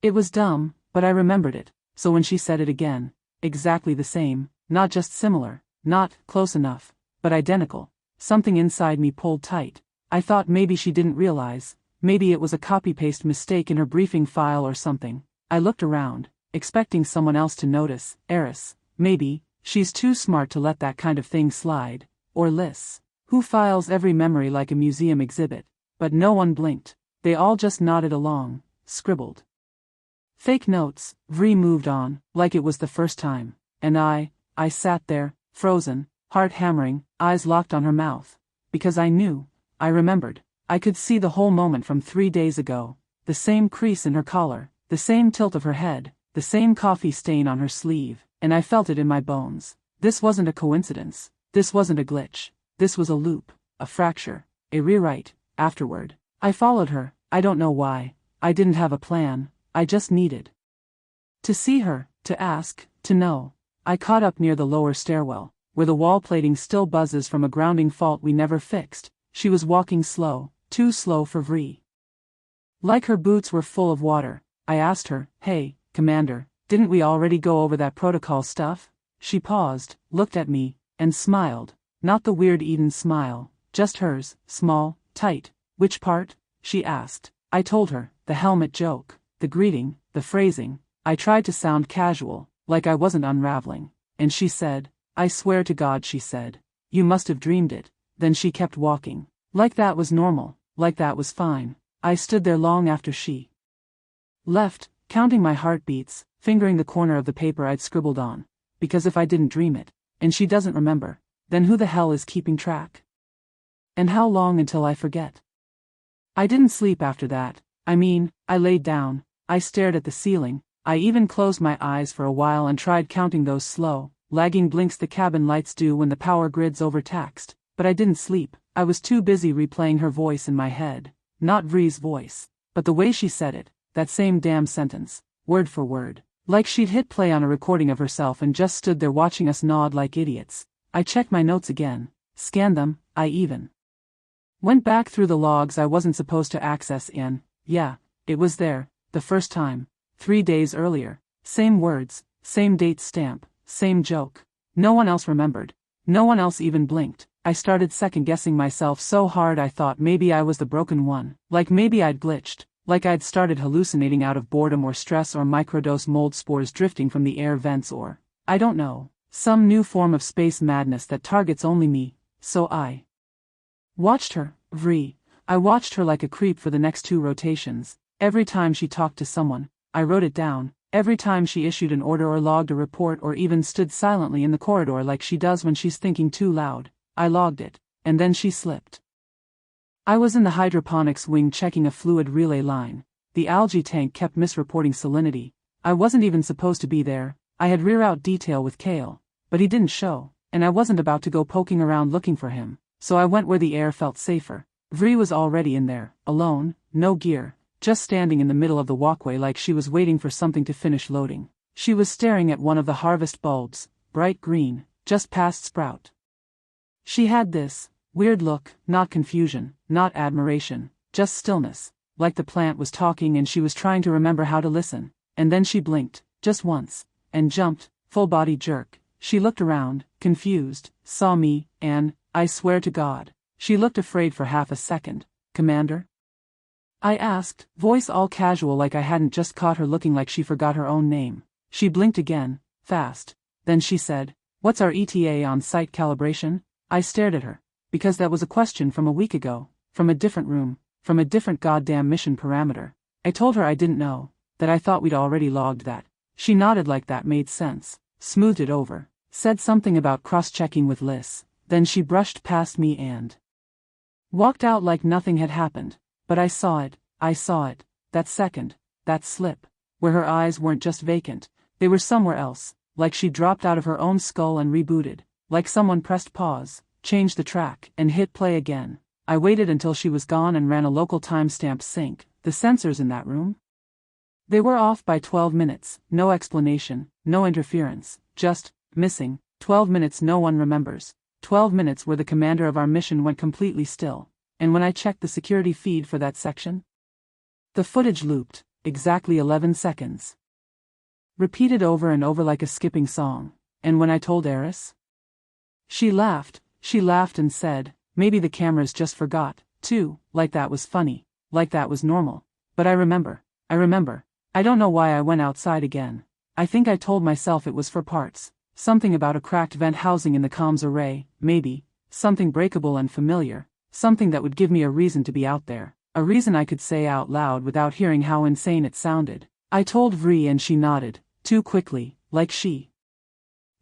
It was dumb, but I remembered it, so when she said it again, exactly the same, not just similar, not close enough, but identical, something inside me pulled tight. I thought maybe she didn't realize, maybe it was a copy-paste mistake in her briefing file or something. I looked around, expecting someone else to notice. Eris, maybe, she's too smart to let that kind of thing slide. Or Liz, who files every memory like a museum exhibit. But no one blinked. They all just nodded along, scribbled fake notes. Vri moved on, like it was the first time. And I sat there, frozen, heart hammering, eyes locked on her mouth. Because I knew, I remembered, I could see the whole moment from 3 days ago. The same crease in her collar, the same tilt of her head, the same coffee stain on her sleeve, and I felt it in my bones. This wasn't a coincidence. This wasn't a glitch. This was a loop, a fracture, a rewrite. Afterward, I followed her. I don't know why. I didn't have a plan. I just needed to see her, to ask, to know. I caught up near the lower stairwell, where the wall plating still buzzes from a grounding fault we never fixed. She was walking slow, too slow for Vri. Like her boots were full of water. I asked her, "Hey, Commander, didn't we already go over that protocol stuff?" She paused, looked at me, and smiled. Not the weird Eden smile, just hers, small, tight. "Which part?" she asked. I told her, the helmet joke, the greeting, the phrasing. I tried to sound casual, like I wasn't unraveling. And she said, "I swear to God," she said, "you must have dreamed it." Then she kept walking. Like that was normal, like that was fine. I stood there long after she left, counting my heartbeats, fingering the corner of the paper I'd scribbled on. Because if I didn't dream it, and she doesn't remember, then who the hell is keeping track? And how long until I forget? I didn't sleep after that. I mean, I laid down, I stared at the ceiling, I even closed my eyes for a while and tried counting those slow, lagging blinks the cabin lights do when the power grid's overtaxed. But I didn't sleep. I was too busy replaying her voice in my head. Not Vri's voice, but the way she said it, that same damn sentence, word for word. Like she'd hit play on a recording of herself and just stood there watching us nod like idiots. I checked my notes again, scanned them. I even went back through the logs I wasn't supposed to access in. Yeah, it was there, the first time, 3 days earlier. Same words, same date stamp, same joke. No one else remembered. No one else even blinked. I started second-guessing myself so hard I thought maybe I was the broken one. Like maybe I'd glitched. Like I'd started hallucinating out of boredom or stress or microdose mold spores drifting from the air vents or, I don't know, some new form of space madness that targets only me. So I watched her, Vri. I watched her like a creep for the next 2 rotations. Every time she talked to someone, I wrote it down. Every time she issued an order or logged a report or even stood silently in the corridor like she does when she's thinking too loud, I logged it. And then she slipped. I was in the hydroponics wing checking a fluid relay line. The algae tank kept misreporting salinity. I wasn't even supposed to be there. I had reroute detail with Kale, but he didn't show, and I wasn't about to go poking around looking for him, so I went where the air felt safer. Vri was already in there, alone, no gear, just standing in the middle of the walkway like she was waiting for something to finish loading. She was staring at one of the harvest bulbs, bright green, just past sprout. She had this weird look, not confusion, not admiration, just stillness. like the plant was talking and she was trying to remember how to listen. And then she blinked, just once, and jumped, full body jerk. She looked around, confused, saw me, and, I swear to God, she looked afraid for half a second. Commander? I asked, voice all casual like I hadn't just caught her looking like she forgot her own name. She blinked again, fast. Then she said, "What's our ETA on site calibration?" I stared at her, because that was a question from a week ago, from a different room, from a different goddamn mission parameter. I told her I didn't know, that I thought we'd already logged that. She nodded like that made sense, smoothed it over, said something about cross-checking with Liz, then she brushed past me and walked out like nothing had happened. But I saw it, that second, that slip, where her eyes weren't just vacant, they were somewhere else, like she dropped out of her own skull and rebooted, like someone pressed pause, changed the track, and hit play again. I waited until she was gone and ran a local timestamp sync. The sensors in that room? They were off by 12 minutes, no explanation, no interference, just, missing, 12 minutes no one remembers, 12 minutes where the commander of our mission went completely still. And when I checked the security feed for that section, the footage looped, exactly 11 seconds. Repeated over and over like a skipping song. And when I told Eris, she laughed and said, maybe the cameras just forgot, too, like that was funny, like that was normal. But I remember. I don't know why I went outside again. I think I told myself it was for parts. Something about a cracked vent housing in the comms array, maybe. Something breakable and familiar. Something that would give me a reason to be out there. A reason I could say out loud without hearing how insane it sounded. I told Vri and she nodded, too quickly, like she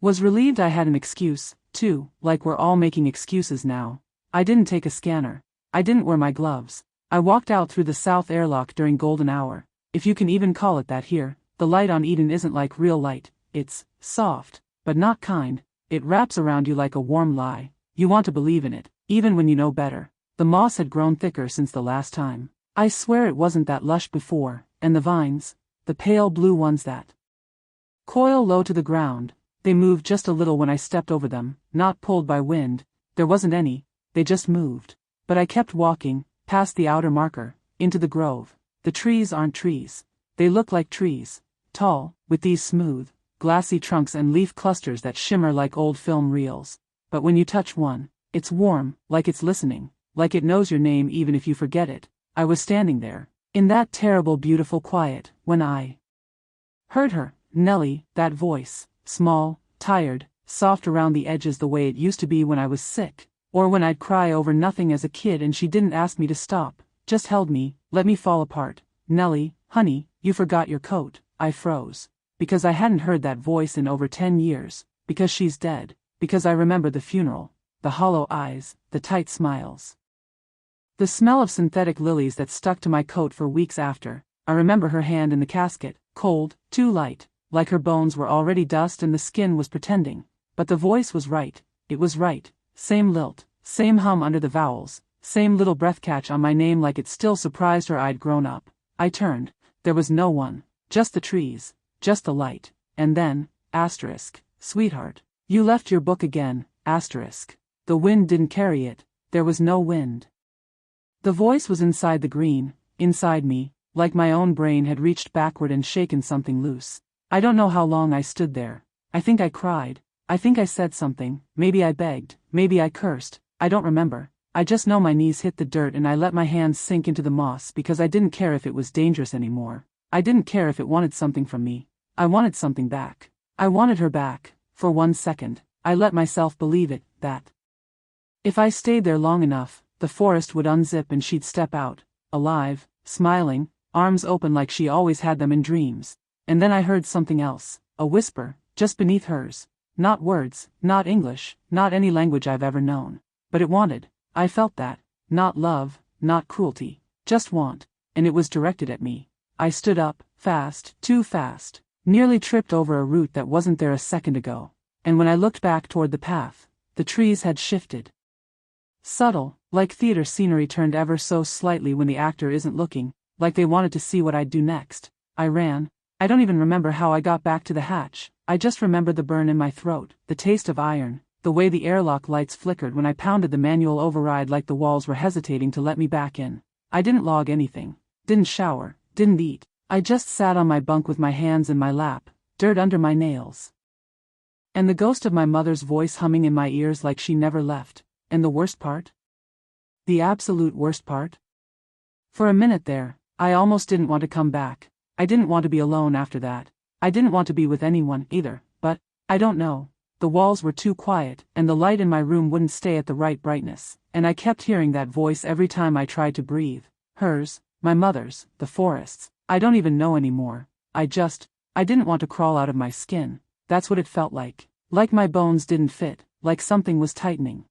was relieved I had an excuse, too, like we're all making excuses now. I didn't take a scanner. I didn't wear my gloves. I walked out through the south airlock during golden hour. If you can even call it that here. The light on Eden isn't like real light. It's soft, but not kind. It wraps around you like a warm lie. You want to believe in it, even when you know better. The moss had grown thicker since the last time. I swear it wasn't that lush before, and the vines, the pale blue ones that coil low to the ground, they moved just a little when I stepped over them, not pulled by wind. There wasn't any, they just moved. But I kept walking, past the outer marker, into the grove. The trees aren't trees. They look like trees. Tall, with these smooth, glassy trunks and leaf clusters that shimmer like old film reels. But when you touch one, it's warm, like it's listening, like it knows your name even if you forget it. I was standing there, in that terrible beautiful quiet, when I heard her, Nellie, that voice, small, tired, soft around the edges the way it used to be when I was sick, or when I'd cry over nothing as a kid and she didn't ask me to stop, just held me, let me fall apart. Nellie, honey, you forgot your coat. I froze. Because I hadn't heard that voice in over 10 years, because she's dead, because I remember the funeral, the hollow eyes, the tight smiles. The smell of synthetic lilies that stuck to my coat for weeks after. I remember her hand in the casket, cold, too light, like her bones were already dust and the skin was pretending. But the voice was right, it was right, same lilt, same hum under the vowels, same little breath catch on my name like it still surprised her I'd grown up. I turned, there was no one, just the trees, just the light, and then, asterisk, sweetheart, you left your book again, asterisk. The wind didn't carry it, there was no wind. The voice was inside the green, inside me, like my own brain had reached backward and shaken something loose. I don't know how long I stood there. I think I cried. I think I said something, maybe I begged, maybe I cursed, I don't remember. I just know my knees hit the dirt and I let my hands sink into the moss because I didn't care if it was dangerous anymore. I didn't care if it wanted something from me. I wanted something back. I wanted her back. For 1 second, I let myself believe it, that if I stayed there long enough, the forest would unzip and she'd step out, alive, smiling, arms open like she always had them in dreams. And then I heard something else, a whisper, just beneath hers. Not words, not English, not any language I've ever known. But it wanted. I felt that. Not love, not cruelty. Just want. And it was directed at me. I stood up, fast, too fast. Nearly tripped over a root that wasn't there a second ago. And when I looked back toward the path, the trees had shifted. Subtle, like theater scenery turned ever so slightly when the actor isn't looking, like they wanted to see what I'd do next. I ran. I don't even remember how I got back to the hatch. I just remember the burn in my throat, the taste of iron, the way the airlock lights flickered when I pounded the manual override like the walls were hesitating to let me back in. I didn't log anything. Didn't shower, didn't eat. I just sat on my bunk with my hands in my lap, dirt under my nails. And the ghost of my mother's voice humming in my ears like she never left. And the worst part? The absolute worst part? For a minute there, I almost didn't want to come back. I didn't want to be alone after that. I didn't want to be with anyone, either, but, I don't know. The walls were too quiet, and the light in my room wouldn't stay at the right brightness, and I kept hearing that voice every time I tried to breathe. Hers, my mother's, the forests. I don't even know anymore. I didn't want to crawl out of my skin. That's what it felt like. Like my bones didn't fit, like something was tightening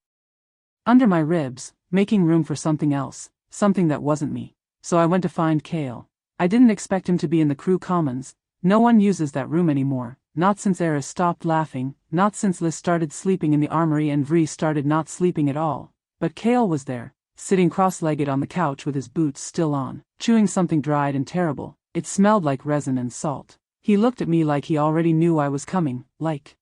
under my ribs, making room for something else, something that wasn't me. So I went to find Kale. I didn't expect him to be in the crew commons. No one uses that room anymore, not since Eris stopped laughing, not since Liz started sleeping in the armory and Vree started not sleeping at all. But Kale was there, sitting cross-legged on the couch with his boots still on, chewing something dried and terrible. It smelled like resin and salt. He looked at me like he already knew I was coming, like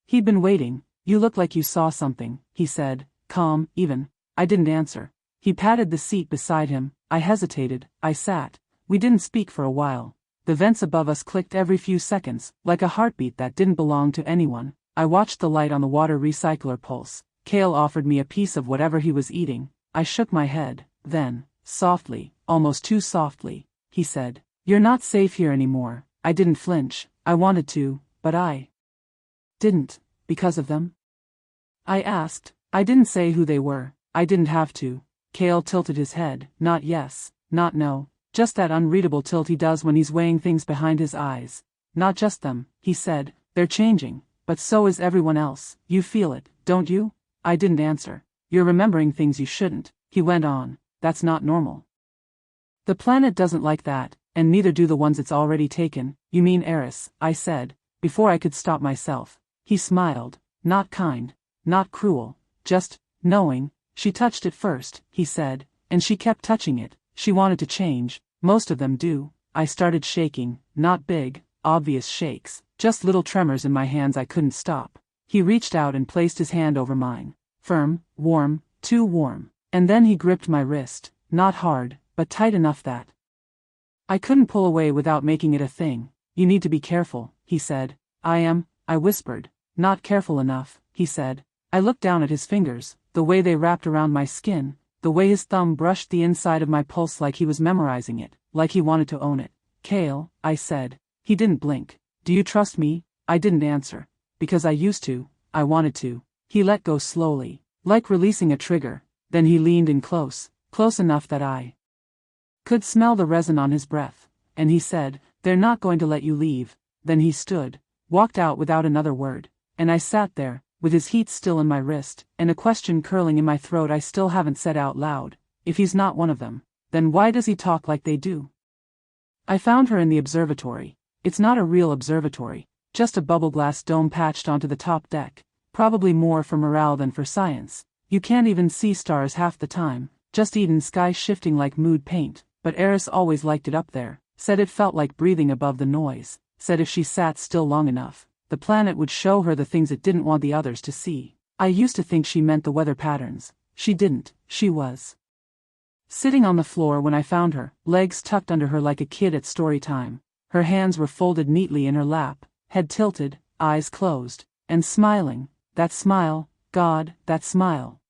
he'd been waiting. You look like you saw something, he said, calm, even. I didn't answer. He patted the seat beside him. I hesitated. I sat. We didn't speak for a while. The vents above us clicked every few seconds, like a heartbeat that didn't belong to anyone. I watched the light on the water recycler pulse. Kale offered me a piece of whatever he was eating. I shook my head. Then, softly, almost too softly, he said, "You're not safe here anymore." I didn't flinch. I wanted to, but I didn't. Because of them? I asked. I didn't say who they were. I didn't have to. Kale tilted his head. Not yes, not no. Just that unreadable tilt he does when he's weighing things behind his eyes. Not just them, he said. They're changing, but so is everyone else. You feel it, don't you? I didn't answer. You're remembering things you shouldn't, he went on. That's not normal. The planet doesn't like that, and neither do the ones it's already taken. You mean Eris, I said, before I could stop myself. He smiled. Not kind, not cruel, just knowing. She touched it first, he said, and she kept touching it. She wanted to change. Most of them do. I started shaking, not big, obvious shakes, just little tremors in my hands I couldn't stop. He reached out and placed his hand over mine. Firm, warm, too warm. And then he gripped my wrist, not hard, but tight enough that I couldn't pull away without making it a thing. You need to be careful, he said. I whispered. Not careful enough, he said. I looked down at his fingers, the way they wrapped around my skin, the way his thumb brushed the inside of my pulse like he was memorizing it, like he wanted to own it. Kale, I said. He didn't blink. Do you trust me? I didn't answer. Because I used to, I wanted to. He let go slowly, like releasing a trigger. Then he leaned in close enough that I could smell the resin on his breath, and he said, "They're not going to let you leave." Then he stood, walked out without another word, and I sat there, with his heat still in my wrist, and a question curling in my throat I still haven't said out loud. If he's not one of them, then why does he talk like they do? I found her in the observatory. It's not a real observatory, just a bubble glass dome patched onto the top deck, probably more for morale than for science. You can't even see stars half the time, just Eden sky shifting like mood paint, but Eris always liked it up there, said it felt like breathing above the noise, said if she sat still long enough, the planet would show her the things it didn't want the others to see. I used to think she meant the weather patterns. She didn't. She was sitting on the floor when I found her, legs tucked under her like a kid at story time. Her hands were folded neatly in her lap, head tilted, eyes closed, and smiling. That smile, God, that smile.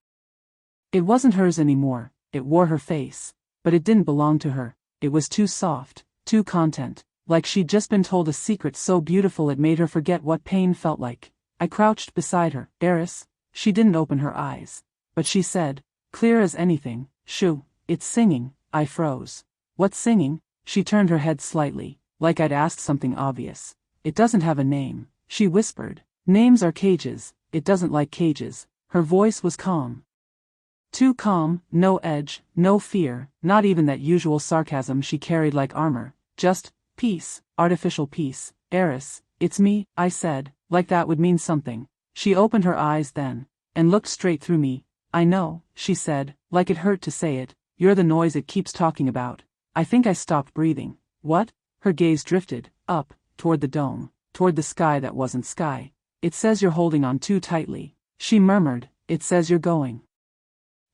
It wasn't hers anymore. It wore her face. But it didn't belong to her. It was too soft, too content. Like she'd just been told a secret so beautiful it made her forget what pain felt like. I crouched beside her. Eris? She didn't open her eyes. But she said, clear as anything, "Shoo, it's singing." I froze. What's singing? She turned her head slightly, like I'd asked something obvious. It doesn't have a name, she whispered. Names are cages. It doesn't like cages. Her voice was calm. Too calm, no edge, no fear, not even that usual sarcasm she carried like armor. Just peace, artificial peace. Eris, it's me, I said, like that would mean something. She opened her eyes then, and looked straight through me. I know, she said, like it hurt to say it. You're the noise it keeps talking about. I think I stopped breathing. What? Her gaze drifted, up, toward the dome, toward the sky that wasn't sky. It says you're holding on too tightly, she murmured. It says you're going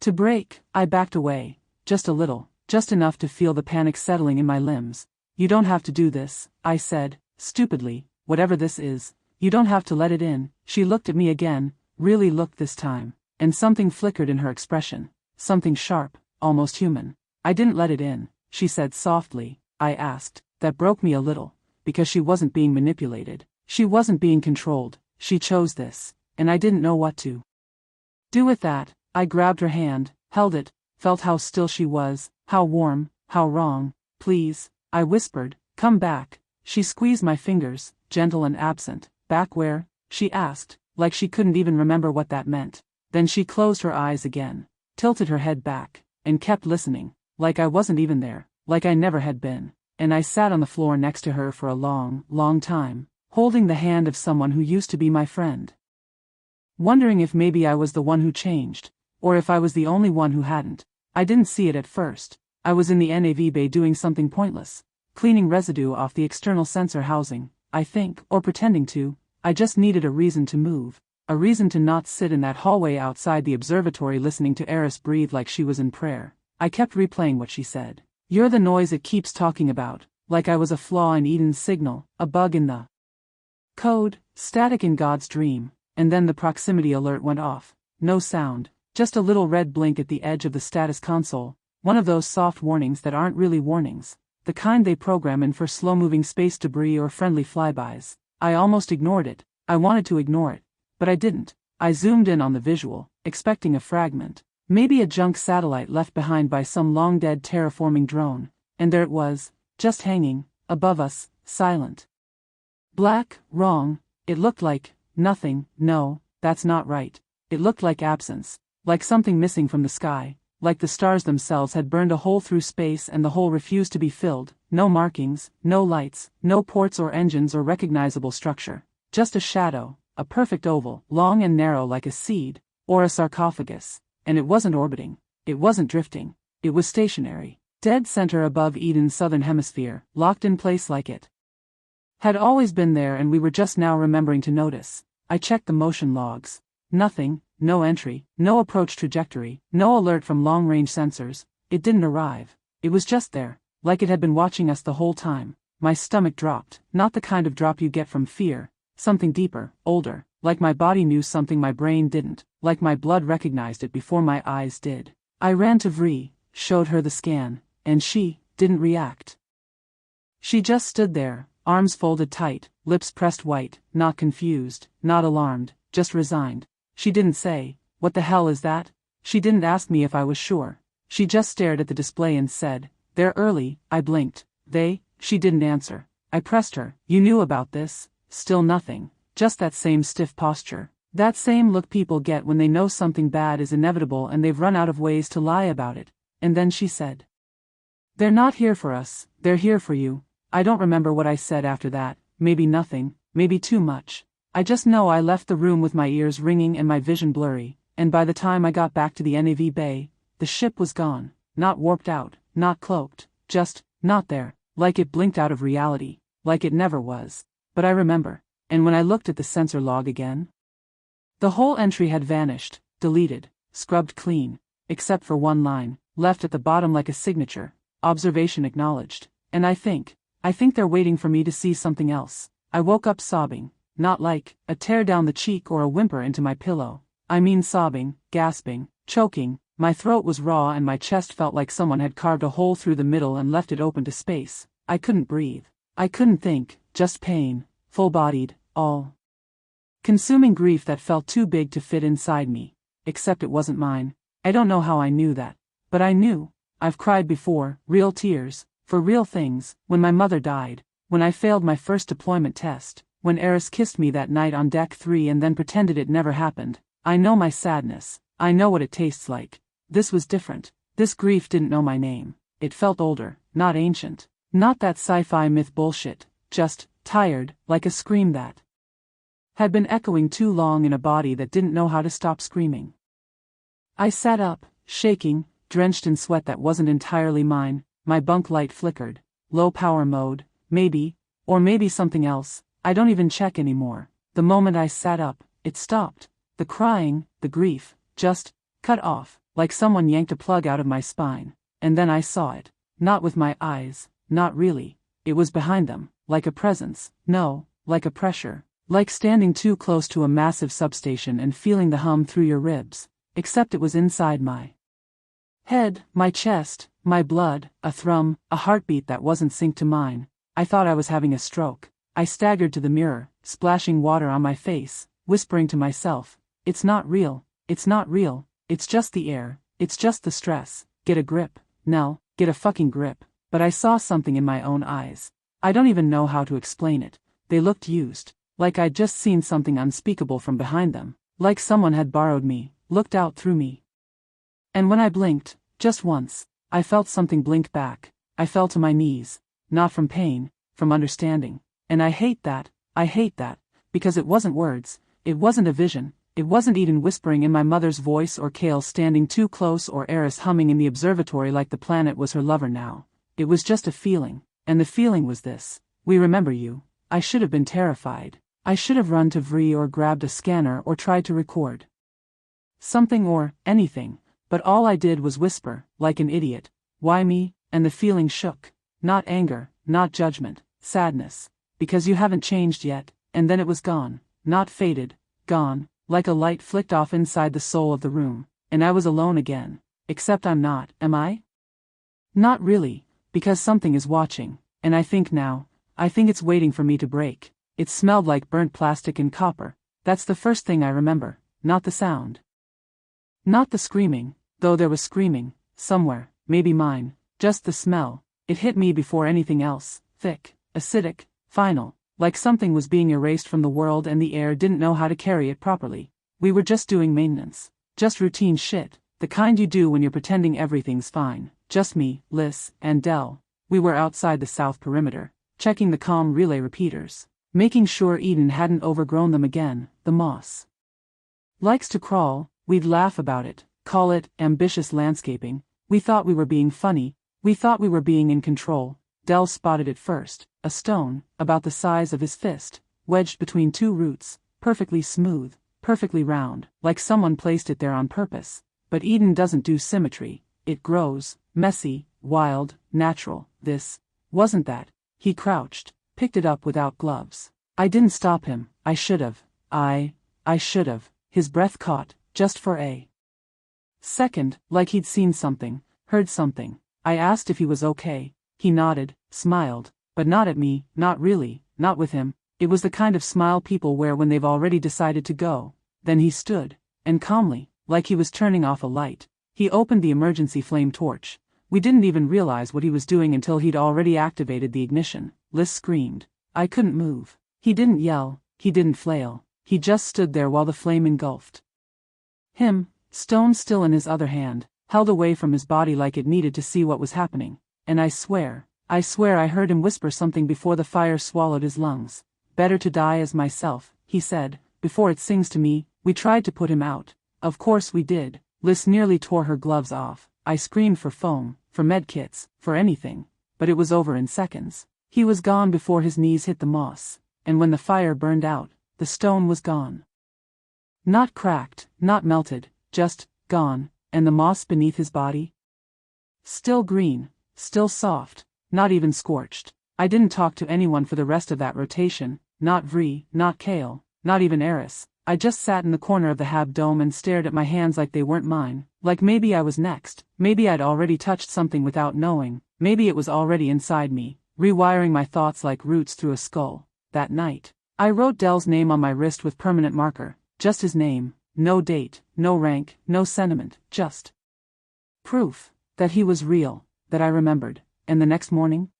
to break. I backed away, just a little. just enough to feel the panic settling in my limbs. You don't have to do this, I said, stupidly, whatever this is. You don't have to let it in. She looked at me again, really looked this time, and something flickered in her expression. Something sharp, almost human. I didn't let it in, she said softly. I asked. That broke me a little, because she wasn't being manipulated. She wasn't being controlled. She chose this, and I didn't know what to do with that. I grabbed her hand, held it, felt how still she was, how warm, how wrong. Please, I whispered, come back. She squeezed my fingers, gentle and absent. Back where? She asked, like she couldn't even remember what that meant. Then she closed her eyes again, tilted her head back, and kept listening, like I wasn't even there, like I never had been. And I sat on the floor next to her for a long, long time, holding the hand of someone who used to be my friend. Wondering if maybe I was the one who changed, or if I was the only one who hadn't. I didn't see it at first. I was in the NAV bay doing something pointless, cleaning residue off the external sensor housing, I think, or pretending to. I just needed a reason to move, a reason to not sit in that hallway outside the observatory listening to Eris breathe like she was in prayer. I kept replaying what she said. You're the noise it keeps talking about, like I was a flaw in Eden's signal, a bug in the code, static in God's dream. And then the proximity alert went off. No sound, just a little red blink at the edge of the status console, one of those soft warnings that aren't really warnings, the kind they program in for slow-moving space debris or friendly flybys. I almost ignored it. I wanted to ignore it, but I didn't. I zoomed in on the visual, expecting a fragment, maybe a junk satellite left behind by some long-dead terraforming drone, and there it was, just hanging, above us, silent. Black, wrong, it looked like nothing. No, that's not right. It looked like absence, like something missing from the sky, like the stars themselves had burned a hole through space and the hole refused to be filled. No markings, no lights, no ports or engines or recognizable structure. Just a shadow, a perfect oval, long and narrow like a seed, or a sarcophagus. And it wasn't orbiting. It wasn't drifting. It was stationary, dead center above Eden's southern hemisphere, locked in place like it had always been there, and we were just now remembering to notice. I checked the motion logs. Nothing, no entry, no approach trajectory, no alert from long-range sensors. It didn't arrive. It was just there, like it had been watching us the whole time. My stomach dropped, not the kind of drop you get from fear, something deeper, older, like my body knew something my brain didn't, like my blood recognized it before my eyes did. I ran to Vri, showed her the scan, and she didn't react. She just stood there, arms folded tight, lips pressed white, not confused, not alarmed, just resigned. She didn't say, "What the hell is that?" She didn't ask me if I was sure. She just stared at the display and said, "They're early." I blinked. She didn't answer. I pressed her. "You knew about this?" Still nothing. Just that same stiff posture. That same look people get when they know something bad is inevitable and they've run out of ways to lie about it. And then she said, "They're not here for us, they're here for you." I don't remember what I said after that, maybe nothing, maybe too much. I just know I left the room with my ears ringing and my vision blurry, and by the time I got back to the NAV bay, the ship was gone, not warped out, not cloaked, just not there, like it blinked out of reality, like it never was. But I remember, and when I looked at the sensor log again, the whole entry had vanished, deleted, scrubbed clean, except for one line, left at the bottom like a signature, observation acknowledged, and I think they're waiting for me to see something else. I woke up sobbing, not like a tear down the cheek or a whimper into my pillow. I mean sobbing, gasping, choking. My throat was raw and my chest felt like someone had carved a hole through the middle and left it open to space. I couldn't breathe. I couldn't think, just pain, full-bodied, all consuming grief that felt too big to fit inside me. Except it wasn't mine. I don't know how I knew that. But I knew. I've cried before, real tears, for real things, when my mother died, when I failed my first deployment test, when Eris kissed me that night on Deck 3 and then pretended it never happened. I know my sadness. I know what it tastes like. This was different. This grief didn't know my name. It felt older, not ancient. Not that sci-fi myth bullshit, just tired, like a scream that had been echoing too long in a body that didn't know how to stop screaming. I sat up, shaking, drenched in sweat that wasn't entirely mine. My bunk light flickered. Low power mode, maybe, or maybe something else. I don't even check anymore. The moment I sat up, it stopped. The crying, the grief, just cut off, like someone yanked a plug out of my spine. and then I saw it. Not with my eyes, not really. It was behind them, like a presence, no, like a pressure. Like standing too close to a massive substation and feeling the hum through your ribs, except it was inside my head, my chest, my blood, a thrum, a heartbeat that wasn't synced to mine. I thought I was having a stroke. I staggered to the mirror, splashing water on my face, whispering to myself, "It's not real, it's not real, it's just the air, it's just the stress, get a grip, Nell, get a fucking grip." But I saw something in my own eyes. I don't even know how to explain it. They looked used. Like I'd just seen something unspeakable from behind them, like someone had borrowed me, looked out through me. And when I blinked, just once, I felt something blink back. I fell to my knees, not from pain, from understanding. And I hate that, because it wasn't words, it wasn't a vision, it wasn't Eden whispering in my mother's voice or Kale standing too close or Eris humming in the observatory like the planet was her lover now. It was just a feeling, and the feeling was this: we remember you. I should have been terrified. I should have run to Vri or grabbed a scanner or tried to record something or anything, but all I did was whisper, like an idiot, "Why me?" And the feeling shook. Not anger, not judgment, sadness. Because you haven't changed yet, and then it was gone, not faded, gone, like a light flicked off inside the soul of the room, and I was alone again. Except I'm not, am I? Not really, because something is watching, and I think it's waiting for me to break. It smelled like burnt plastic and copper. That's the first thing I remember, not the sound. Not the screaming, though there was screaming, somewhere, maybe mine, just the smell. It hit me before anything else, thick, acidic, final, like something was being erased from the world and the air didn't know how to carry it properly. We were just doing maintenance, just routine shit, the kind you do when you're pretending everything's fine. Just me, Liz, and Dell. We were outside the south perimeter, checking the comm relay repeaters. Making sure Eden hadn't overgrown them again. The moss likes to crawl. We'd laugh about it, call it ambitious landscaping. We thought we were being funny, we thought we were being in control. Dell spotted it first, a stone, about the size of his fist, wedged between two roots, perfectly smooth, perfectly round, like someone placed it there on purpose. But Eden doesn't do symmetry, it grows, messy, wild, natural. This wasn't that. He crouched, picked it up without gloves. I didn't stop him. I should have. I should have. His breath caught, just for a second, like he'd seen something, heard something. I asked if he was okay. He nodded, smiled, but not at me, not really, not with him. It was the kind of smile people wear when they've already decided to go. Then he stood, and calmly, like he was turning off a light, he opened the emergency flame torch. We didn't even realize what he was doing until he'd already activated the ignition. Liz screamed. I couldn't move. He didn't yell, he didn't flail. He just stood there while the flame engulfed him, stone still in his other hand, held away from his body like it needed to see what was happening. And I swear I heard him whisper something before the fire swallowed his lungs. Better to die as myself, he said, before it sings to me. We tried to put him out. Of course we did. Liz nearly tore her gloves off. I screamed for foam, for medkits, for anything. But it was over in seconds. He was gone before his knees hit the moss. And when the fire burned out, the stone was gone. Not cracked, not melted, just gone. And the moss beneath his body? Still green, still soft, not even scorched. I didn't talk to anyone for the rest of that rotation, not Vri, not Kale, not even Eris. I just sat in the corner of the hab dome and stared at my hands like they weren't mine, like maybe I was next, maybe I'd already touched something without knowing, maybe it was already inside me, rewiring my thoughts like roots through a skull. That night, I wrote Dell's name on my wrist with permanent marker, just his name, no date, no rank, no sentiment, just proof that he was real, that I remembered. And the next morning?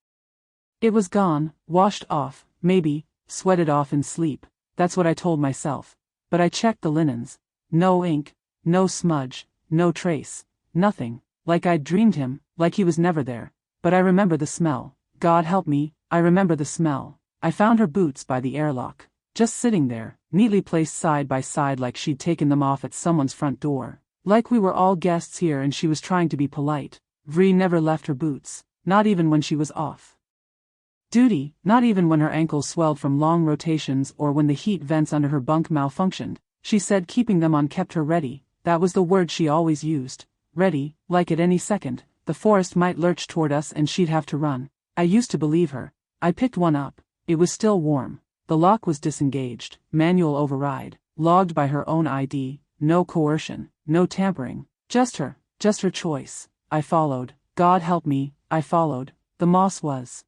It was gone, washed off, maybe, sweated off in sleep. That's what I told myself. But I checked the linens. No ink, no smudge, no trace, nothing, like I'd dreamed him, like he was never there. But I remember the smell. God help me, I remember the smell. I found her boots by the airlock, just sitting there, neatly placed side by side like she'd taken them off at someone's front door. Like we were all guests here and she was trying to be polite. Vri never left her boots, not even when she was off duty, not even when her ankles swelled from long rotations or when the heat vents under her bunk malfunctioned. She said keeping them on kept her ready. That was the word she always used. Ready, like at any second, The forest might lurch toward us and she'd have to run. I used to believe her. I picked one up. It was still warm. The lock was disengaged, manual override, logged by her own ID, no coercion, no tampering. Just her choice. I followed. God help me, I followed. The moss was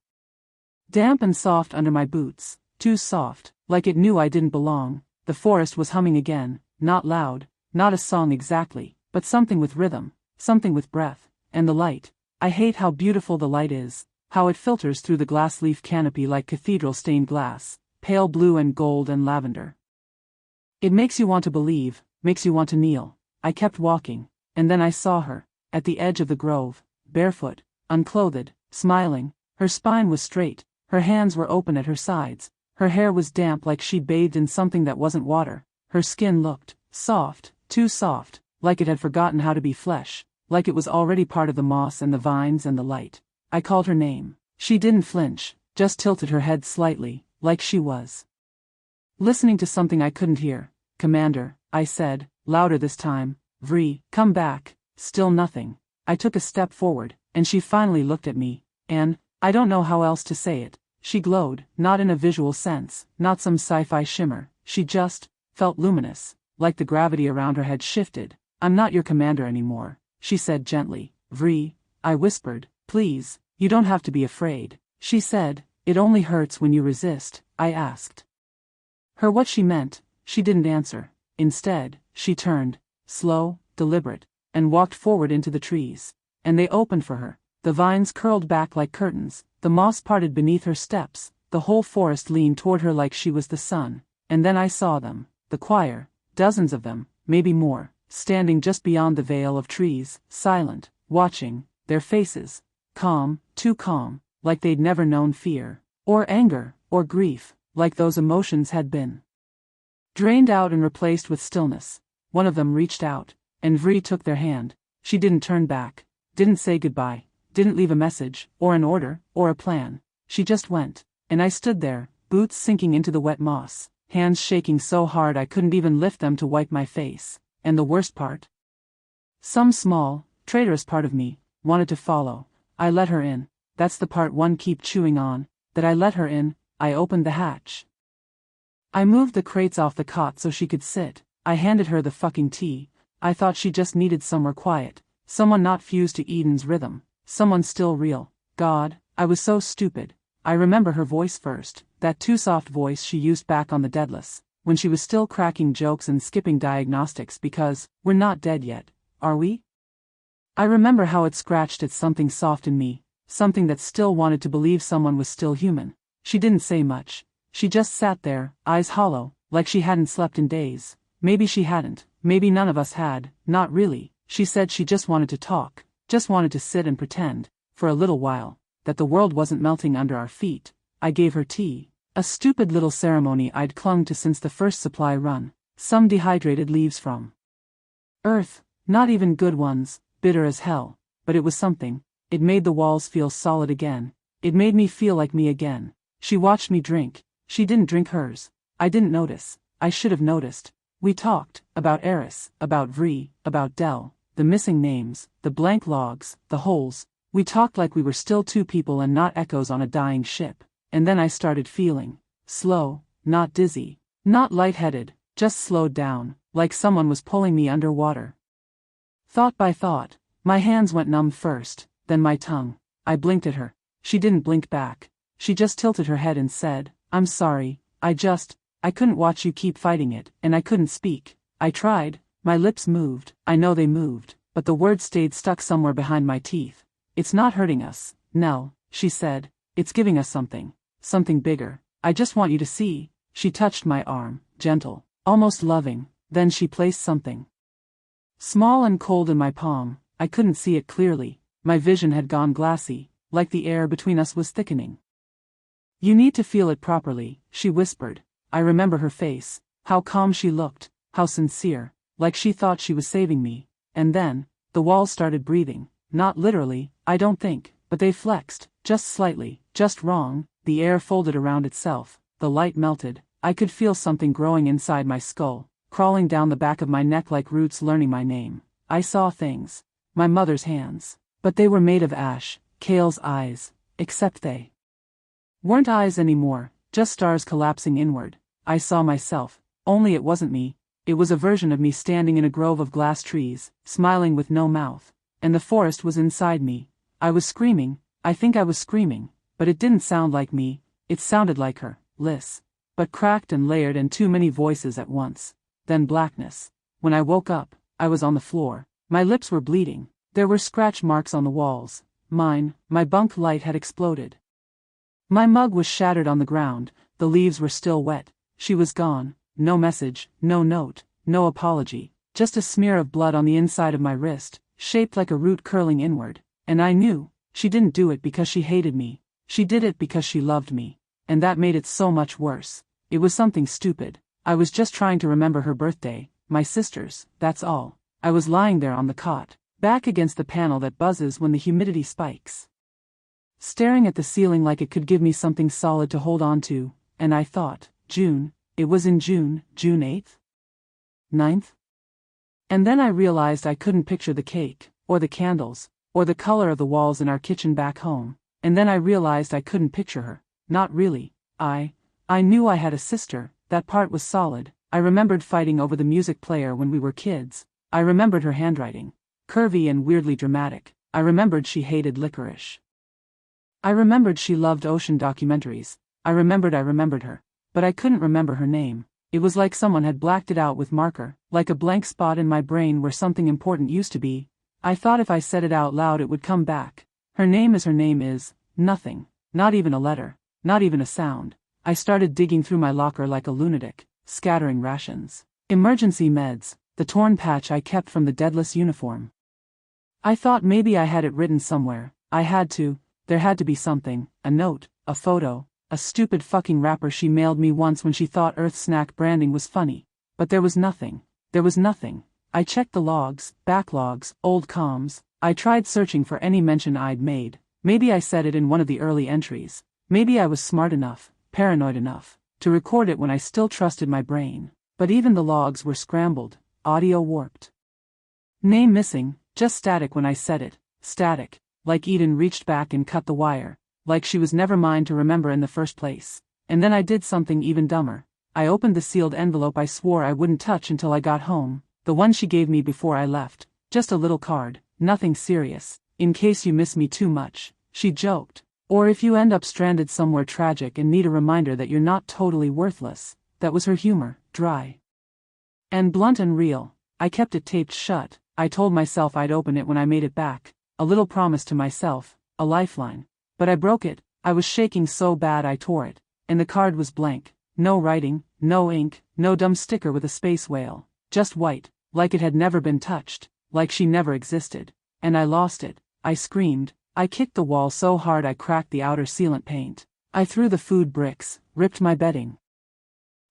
damp and soft under my boots, too soft, like it knew I didn't belong. The forest was humming again, not loud, not a song exactly, but something with rhythm, something with breath, and the light. I hate how beautiful the light is, how it filters through the glass leaf canopy like cathedral-stained glass, pale blue and gold and lavender. It makes you want to believe, makes you want to kneel. I kept walking, and then I saw her, at the edge of the grove, barefoot, unclothed, smiling. Her spine was straight, her hands were open at her sides, her hair was damp like she'd bathed in something that wasn't water, her skin looked soft, too soft, like it had forgotten how to be flesh, like it was already part of the moss and the vines and the light. I called her name. She didn't flinch, just tilted her head slightly, like she was listening to something I couldn't hear. Commander, I said, louder this time. Vree, come back. Still nothing. I took a step forward, and she finally looked at me, and, I don't know how else to say it, she glowed, not in a visual sense, not some sci-fi shimmer, she just felt luminous, like the gravity around her had shifted. I'm not your commander anymore, she said gently. Vree, I whispered, please, you don't have to be afraid. She said, it only hurts when you resist. I asked her what she meant. She didn't answer. Instead, she turned, slow, deliberate, and walked forward into the trees. And they opened for her. The vines curled back like curtains, the moss parted beneath her steps, the whole forest leaned toward her like she was the sun. And then I saw them, the choir, dozens of them, maybe more, standing just beyond the veil of trees, silent, watching, their faces, calm, too calm, like they'd never known fear, or anger, or grief, like those emotions had been drained out and replaced with stillness. One of them reached out, and Vree took their hand. She didn't turn back, didn't say goodbye, didn't leave a message, or an order, or a plan. She just went, and I stood there, boots sinking into the wet moss, hands shaking so hard I couldn't even lift them to wipe my face. And the worst part? Some small, traitorous part of me wanted to follow. I let her in. That's the part one keep chewing on, that I let her in. I opened the hatch. I moved the crates off the cot so she could sit. I handed her the fucking tea. I thought she just needed somewhere quiet, someone not fused to Eden's rhythm, someone still real. God, I was so stupid. I remember her voice first, that too soft voice she used back on the Deadless, when she was still cracking jokes and skipping diagnostics because, we're not dead yet, are we? I remember how it scratched at something soft in me, something that still wanted to believe someone was still human. She didn't say much. She just sat there, eyes hollow, like she hadn't slept in days. Maybe she hadn't, maybe none of us had, not really. She said she just wanted to talk, just wanted to sit and pretend, for a little while, that the world wasn't melting under our feet. I gave her tea, a stupid little ceremony I'd clung to since the first supply run, some dehydrated leaves from Earth, not even good ones, bitter as hell, but it was something. It made the walls feel solid again. It made me feel like me again. She watched me drink. She didn't drink hers. I didn't notice. I should have noticed. We talked, about Eris, about Vree, about Dell, the missing names, the blank logs, the holes. We talked like we were still two people and not echoes on a dying ship. And then I started feeling slow, not dizzy, not lightheaded, just slowed down, like someone was pulling me underwater. Thought by thought, my hands went numb first, then my tongue. I blinked at her. She didn't blink back. She just tilted her head and said, I'm sorry, I couldn't watch you keep fighting it, and I couldn't speak. I tried, my lips moved, I know they moved, but the words stayed stuck somewhere behind my teeth. It's not hurting us, Nell, she said, it's giving us something bigger. I just want you to see. She touched my arm, gentle, almost loving, then she placed something small and cold in my palm. I couldn't see it clearly, my vision had gone glassy, like the air between us was thickening. You need to feel it properly, she whispered. I remember her face, how calm she looked, how sincere, like she thought she was saving me. And then, the walls started breathing, not literally, I don't think, but they flexed, just slightly, just wrong. The air folded around itself, the light melted. I could feel something growing inside my skull, crawling down the back of my neck like roots learning my name. I saw things. My mother's hands. But they were made of ash, Kale's eyes, except they weren't eyes anymore, just stars collapsing inward. I saw myself, only it wasn't me. It was a version of me standing in a grove of glass trees, smiling with no mouth. And the forest was inside me. I was screaming, I think I was screaming, but it didn't sound like me, it sounded like her, Liz. But cracked and layered and too many voices at once. Then blackness. When I woke up, I was on the floor. My lips were bleeding. There were scratch marks on the walls. My bunk light had exploded. My mug was shattered on the ground, the leaves were still wet. She was gone. No message, no note, no apology, just a smear of blood on the inside of my wrist, shaped like a root curling inward. And I knew, she didn't do it because she hated me. She did it because she loved me. And that made it so much worse. It was something stupid. I was just trying to remember her birthday, my sister's, that's all. I was lying there on the cot, back against the panel that buzzes when the humidity spikes, staring at the ceiling like it could give me something solid to hold on to, and I thought, June. It was in June 8th? 9th? And then I realized I couldn't picture the cake, or the candles, or the color of the walls in our kitchen back home. And then I realized I couldn't picture her. Not really. I knew I had a sister, that part was solid. I remembered fighting over the music player when we were kids. I remembered her handwriting. Curvy and weirdly dramatic. I remembered she hated licorice. I remembered she loved ocean documentaries. I remembered her. But I couldn't remember her name. It was like someone had blacked it out with marker, like a blank spot in my brain where something important used to be. I thought if I said it out loud it would come back. Her name is, nothing. Not even a letter. Not even a sound. I started digging through my locker like a lunatic, scattering rations, emergency meds, the torn patch I kept from the deadless uniform. I thought maybe I had it written somewhere. There had to be something, a note, a photo. A stupid fucking wrapper she mailed me once when she thought Earth Snack branding was funny. But there was nothing. I checked the logs, backlogs, old comms. I tried searching for any mention I'd made. Maybe I said it in one of the early entries. Maybe I was smart enough, paranoid enough, to record it when I still trusted my brain. But even the logs were scrambled, audio warped. Name missing, just static when I said it. Static, like Eden reached back and cut the wire. Like she was never mine to remember in the first place. And then I did something even dumber. I opened the sealed envelope I swore I wouldn't touch until I got home, the one she gave me before I left, just a little card, nothing serious, in case you miss me too much, she joked. Or if you end up stranded somewhere tragic and need a reminder that you're not totally worthless. That was her humor, dry and blunt and real. I kept it taped shut. I told myself I'd open it when I made it back, a little promise to myself, a lifeline. But I broke it. I was shaking so bad I tore it. And the card was blank. No writing, no ink, no dumb sticker with a space whale. Just white, like it had never been touched, like she never existed. And I lost it. I screamed. I kicked the wall so hard I cracked the outer sealant paint. I threw the food bricks, ripped my bedding,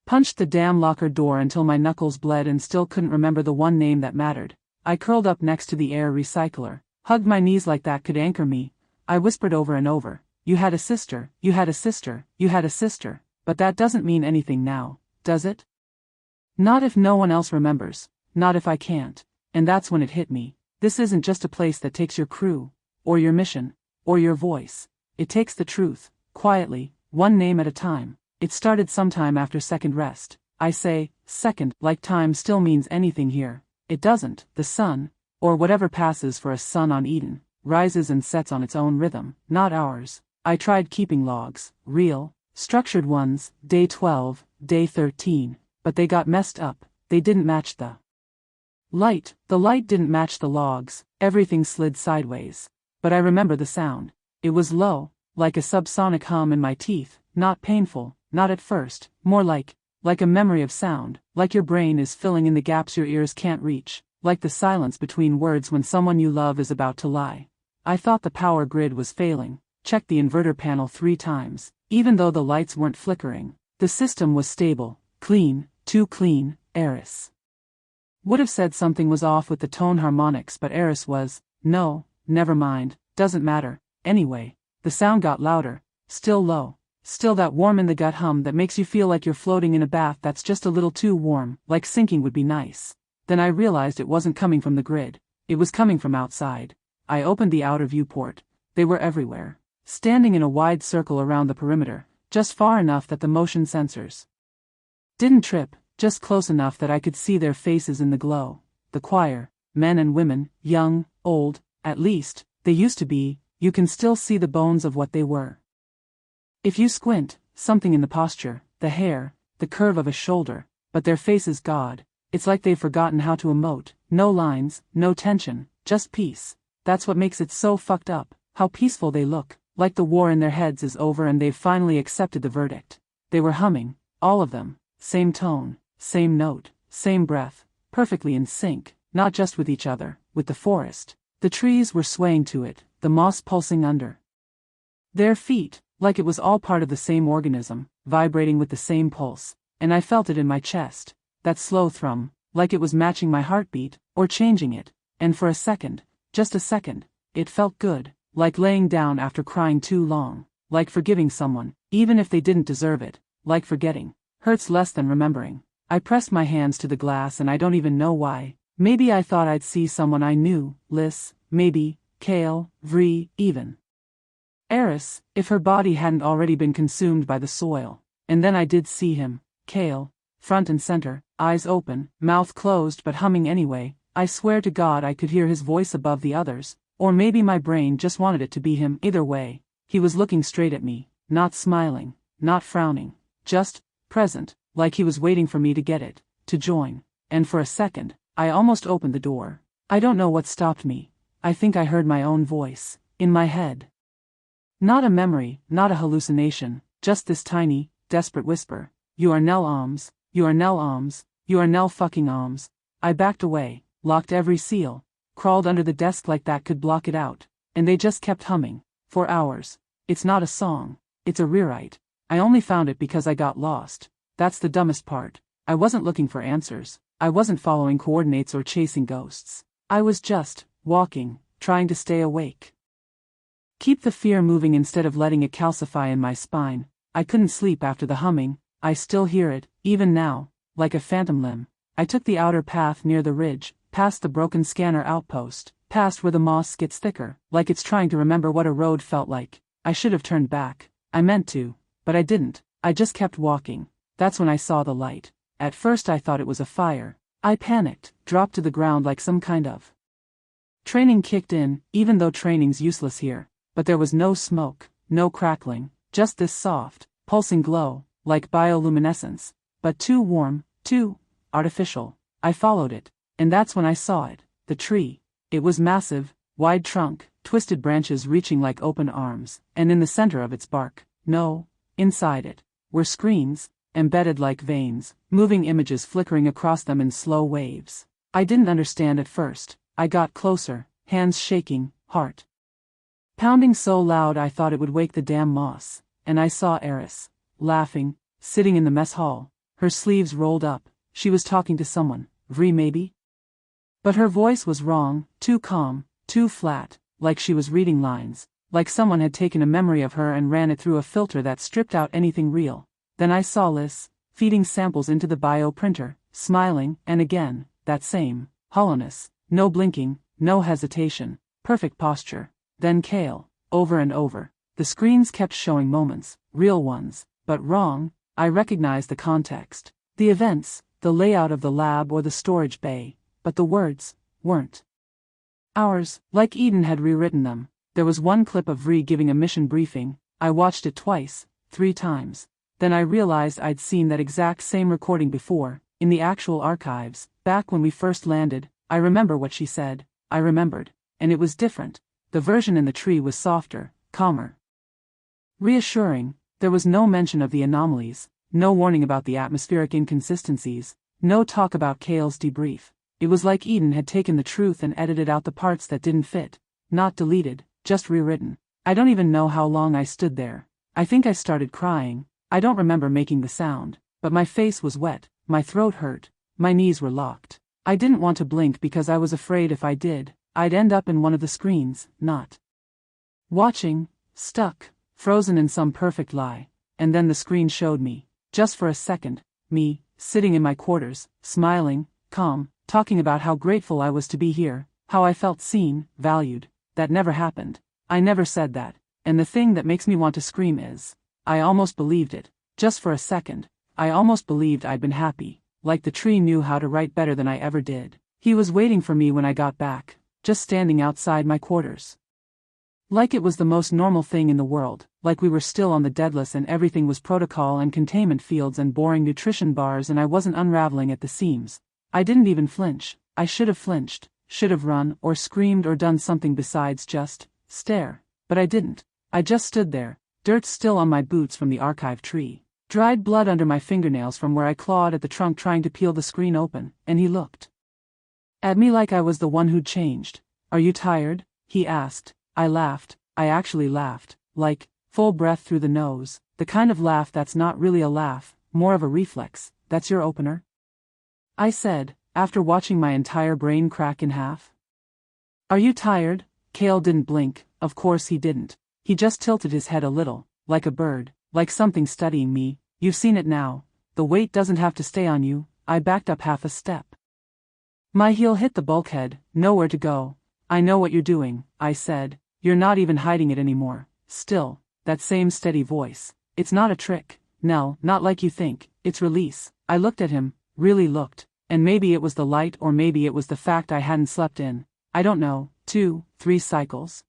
punched the damn locker door until my knuckles bled and still couldn't remember the one name that mattered. I curled up next to the air recycler, hugged my knees like that could anchor me. I whispered over and over, you had a sister, you had a sister, you had a sister, but that doesn't mean anything now, does it? Not if no one else remembers, not if I can't. And that's when it hit me. This isn't just a place that takes your crew, or your mission, or your voice. It takes the truth, quietly, one name at a time. It started sometime after second rest. I say, second, like time still means anything here. It doesn't. The sun, or whatever passes for a sun on Eden, rises and sets on its own rhythm, not ours. I tried keeping logs, real, structured ones, day 12, day 13, but they got messed up. They didn't match the light. The light didn't match the logs. Everything slid sideways. But I remember the sound. It was low, like a subsonic hum in my teeth, not painful, not at first, more like a memory of sound, like your brain is filling in the gaps your ears can't reach, like the silence between words when someone you love is about to lie. I thought the power grid was failing, checked the inverter panel 3 times, even though the lights weren't flickering. The system was stable, clean, too clean. Eris would have said something was off with the tone harmonics, but Eris was, no, never mind, doesn't matter. Anyway, the sound got louder, still low, still that warm in the gut hum that makes you feel like you're floating in a bath that's just a little too warm, like sinking would be nice. Then I realized it wasn't coming from the grid. It was coming from outside. I opened the outer viewport. They were everywhere, standing in a wide circle around the perimeter, just far enough that the motion sensors didn't trip, just close enough that I could see their faces in the glow. The choir, men and women, young, old, at least, they used to be, you can still see the bones of what they were. If you squint, something in the posture, the hair, the curve of a shoulder, but their faces, God, it's like they've forgotten how to emote, no lines, no tension, just peace. That's what makes it so fucked up, how peaceful they look, like the war in their heads is over and they've finally accepted the verdict. They were humming, all of them, same tone, same note, same breath, perfectly in sync, not just with each other, with the forest. The trees were swaying to it, the moss pulsing under their feet, like it was all part of the same organism, vibrating with the same pulse, and I felt it in my chest, that slow thrum, like it was matching my heartbeat, or changing it, and for a second, just a second, it felt good, like laying down after crying too long, like forgiving someone, even if they didn't deserve it, like forgetting hurts less than remembering. I pressed my hands to the glass and I don't even know why. Maybe I thought I'd see someone I knew, Liz, maybe, Kale, Vree, even Eris, if her body hadn't already been consumed by the soil. And then I did see him, Kale, front and center, eyes open, mouth closed but humming anyway. I swear to God I could hear his voice above the others, or maybe my brain just wanted it to be him. Either way, he was looking straight at me, not smiling, not frowning, just present, like he was waiting for me to get it, to join. And for a second, I almost opened the door. I don't know what stopped me. I think I heard my own voice, in my head. Not a memory, not a hallucination, just this tiny, desperate whisper. You are Nell Aames, you are Nell Aames, you are Nell fucking Aames. I backed away, locked every seal, crawled under the desk like that could block it out, and they just kept humming, for hours. It's not a song, it's a rewrite. I only found it because I got lost. That's the dumbest part. I wasn't looking for answers. I wasn't following coordinates or chasing ghosts. I was just walking, trying to stay awake. Keep the fear moving instead of letting it calcify in my spine. I couldn't sleep after the humming. I still hear it, even now, like a phantom limb. I took the outer path near the ridge, past the broken scanner outpost, past where the moss gets thicker, like it's trying to remember what a road felt like. I should have turned back. I meant to, but I didn't. I just kept walking. That's when I saw the light. At first I thought it was a fire. I panicked, dropped to the ground like some kind of training kicked in, even though training's useless here. But there was no smoke, no crackling, just this soft, pulsing glow, like bioluminescence, but too warm, too artificial. I followed it, and that's when I saw it, the tree. It was massive, wide trunk, twisted branches reaching like open arms, and in the center of its bark, no, inside it, were screens, embedded like veins, moving images flickering across them in slow waves. I didn't understand at first. I got closer, hands shaking, heart pounding so loud I thought it would wake the damn moss, and I saw Eris, laughing, sitting in the mess hall, her sleeves rolled up. She was talking to someone, Vree maybe? But her voice was wrong, too calm, too flat, like she was reading lines, like someone had taken a memory of her and ran it through a filter that stripped out anything real. Then I saw Liz, feeding samples into the bioprinter, smiling, and again, that same hollowness, no blinking, no hesitation, perfect posture. Then Kale, over and over. The screens kept showing moments, real ones, but wrong. I recognized the context, the events, the layout of the lab or the storage bay, but the words weren't ours, like Eden had rewritten them. There was one clip of Vree giving a mission briefing. I watched it twice, 3 times. Then I realized I'd seen that exact same recording before, in the actual archives, back when we first landed. I remember what she said. I remembered. And it was different. The version in the tree was softer, calmer, reassuring. There was no mention of the anomalies, no warning about the atmospheric inconsistencies, no talk about Kale's debrief. It was like Eden had taken the truth and edited out the parts that didn't fit. Not deleted, just rewritten. I don't even know how long I stood there. I think I started crying. I don't remember making the sound, but my face was wet, my throat hurt, my knees were locked. I didn't want to blink because I was afraid if I did, I'd end up in one of the screens, not watching, stuck, frozen in some perfect lie. And then the screen showed me, just for a second, me, sitting in my quarters, smiling, calm, talking about how grateful I was to be here, how I felt seen, valued. that never happened. I never said that. And the thing that makes me want to scream is, I almost believed it. Just for a second, I almost believed I'd been happy, like the tree knew how to write better than I ever did. He was waiting for me when I got back, just standing outside my quarters. Like it was the most normal thing in the world, like we were still on the deadlist and everything was protocol and containment fields and boring nutrition bars and I wasn't unraveling at the seams. I didn't even flinch. I should have flinched, should have run or screamed or done something besides just stare, but I didn't. I just stood there, dirt still on my boots from the archive tree, dried blood under my fingernails from where I clawed at the trunk trying to peel the screen open, and he looked at me like I was the one who'd changed. "Are you tired?" he asked. I laughed. I actually laughed, like, full breath through the nose, the kind of laugh that's not really a laugh, more of a reflex. "That's your opener?" I said, after watching my entire brain crack in half. "Are you tired?" Cale didn't blink. Of course he didn't. He just tilted his head a little, like a bird, like something studying me. "You've seen it now. The weight doesn't have to stay on you." I backed up half a step. My heel hit the bulkhead. "Nowhere to go." "I know what you're doing," I said. "You're not even hiding it anymore." Still, that same steady voice. "It's not a trick, Nell, not like you think. It's release." I looked at him, really looked, and maybe it was the light or maybe it was the fact I hadn't slept in, I don't know, 2, 3 cycles.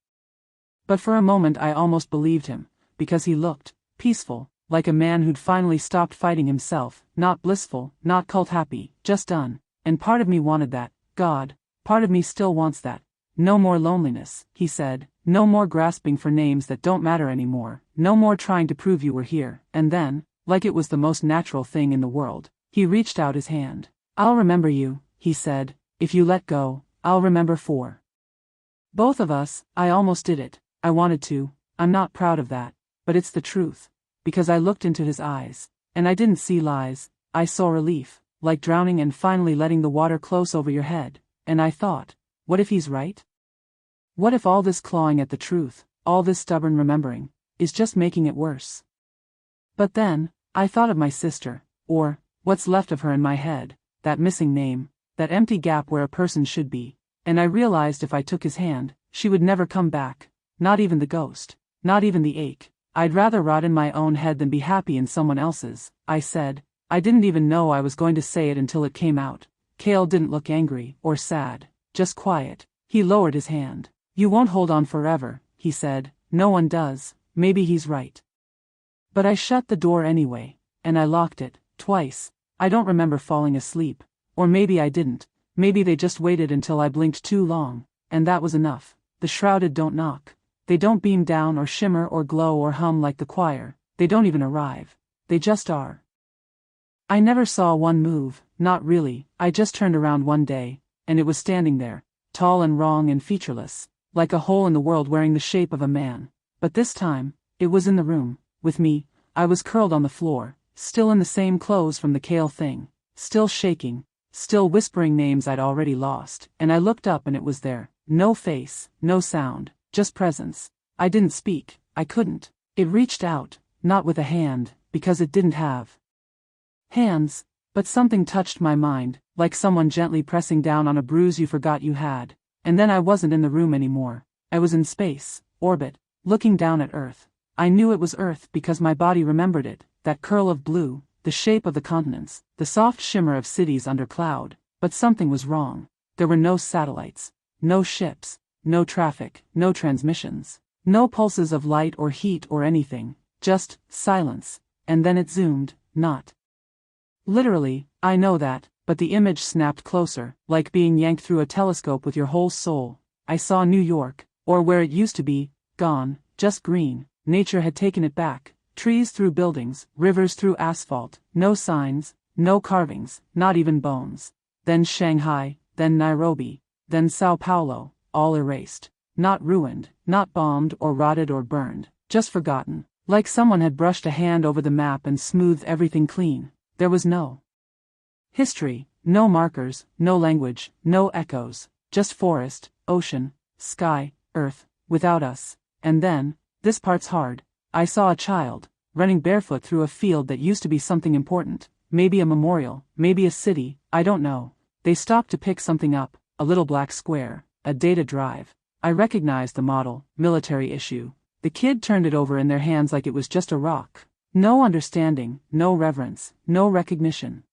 But for a moment I almost believed him, because he looked peaceful, like a man who'd finally stopped fighting himself, not blissful, not cult happy, just done. And part of me wanted that. God, part of me still wants that. "No more loneliness," he said. "No more grasping for names that don't matter anymore. No more trying to prove you were here." And then, like it was the most natural thing in the world, he reached out his hand. "I'll remember you," he said. "If you let go, I'll remember for both of us." I almost did it. I wanted to. I'm not proud of that, but it's the truth. Because I looked into his eyes, and I didn't see lies. I saw relief, like drowning and finally letting the water close over your head. And I thought, what if he's right? What if all this clawing at the truth, all this stubborn remembering, is just making it worse? But then, I thought of my sister, or what's left of her in my head, that missing name, that empty gap where a person should be, and I realized if I took his hand, she would never come back, not even the ghost, not even the ache. "I'd rather rot in my own head than be happy in someone else's," I said. I didn't even know I was going to say it until it came out. Cale didn't look angry or sad, just quiet. He lowered his hand. "You won't hold on forever," he said. "No one does." Maybe he's right. But I shut the door anyway, and I locked it, twice. I don't remember falling asleep. Or maybe I didn't. Maybe they just waited until I blinked too long, and that was enough. The shrouded don't knock. They don't beam down or shimmer or glow or hum like the choir. They don't even arrive. They just are. I never saw one move, not really. I just turned around one day, and it was standing there, tall and wrong and featureless, like a hole in the world wearing the shape of a man. But this time, it was in the room, with me. I was curled on the floor, still in the same clothes from the Cale thing, still shaking, still whispering names I'd already lost, and I looked up and it was there. No face, no sound, just presence. I didn't speak, I couldn't. It reached out, not with a hand, because it didn't have hands, but something touched my mind, like someone gently pressing down on a bruise you forgot you had. And then I wasn't in the room anymore. I was in space, orbit, looking down at Earth. I knew it was Earth because my body remembered it, that curl of blue, the shape of the continents, the soft shimmer of cities under cloud. But something was wrong. There were no satellites, no ships, no traffic, no transmissions, no pulses of light or heat or anything, just silence. And then it zoomed, not literally, I know that, but the image snapped closer, like being yanked through a telescope with your whole soul. I saw New York, or where it used to be, gone, just green. Nature had taken it back. Trees through buildings, rivers through asphalt, no signs, no carvings, not even bones. Then Shanghai, then Nairobi, then Sao Paulo, all erased. Not ruined, not bombed or rotted or burned, just forgotten. Like someone had brushed a hand over the map and smoothed everything clean. There was no history, no markers, no language, no echoes, just forest, ocean, sky, earth, without us. And then, this part's hard, I saw a child, running barefoot through a field that used to be something important, maybe a memorial, maybe a city, I don't know. They stopped to pick something up, a little black square, a data drive. I recognized the model, military issue. The kid turned it over in their hands like it was just a rock. No understanding, no reverence, no recognition.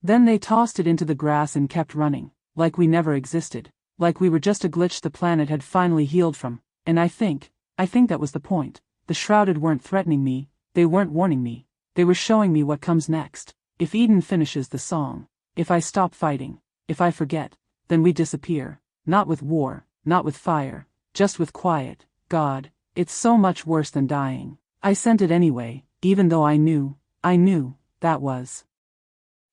Then they tossed it into the grass and kept running, like we never existed, like we were just a glitch the planet had finally healed from, and I think that was the point. The shrouded weren't threatening me, they weren't warning me, they were showing me what comes next. If Eden finishes the song, if I stop fighting, if I forget, then we disappear, not with war, not with fire, just with quiet. God, it's so much worse than dying. I sent it anyway, even though I knew, that was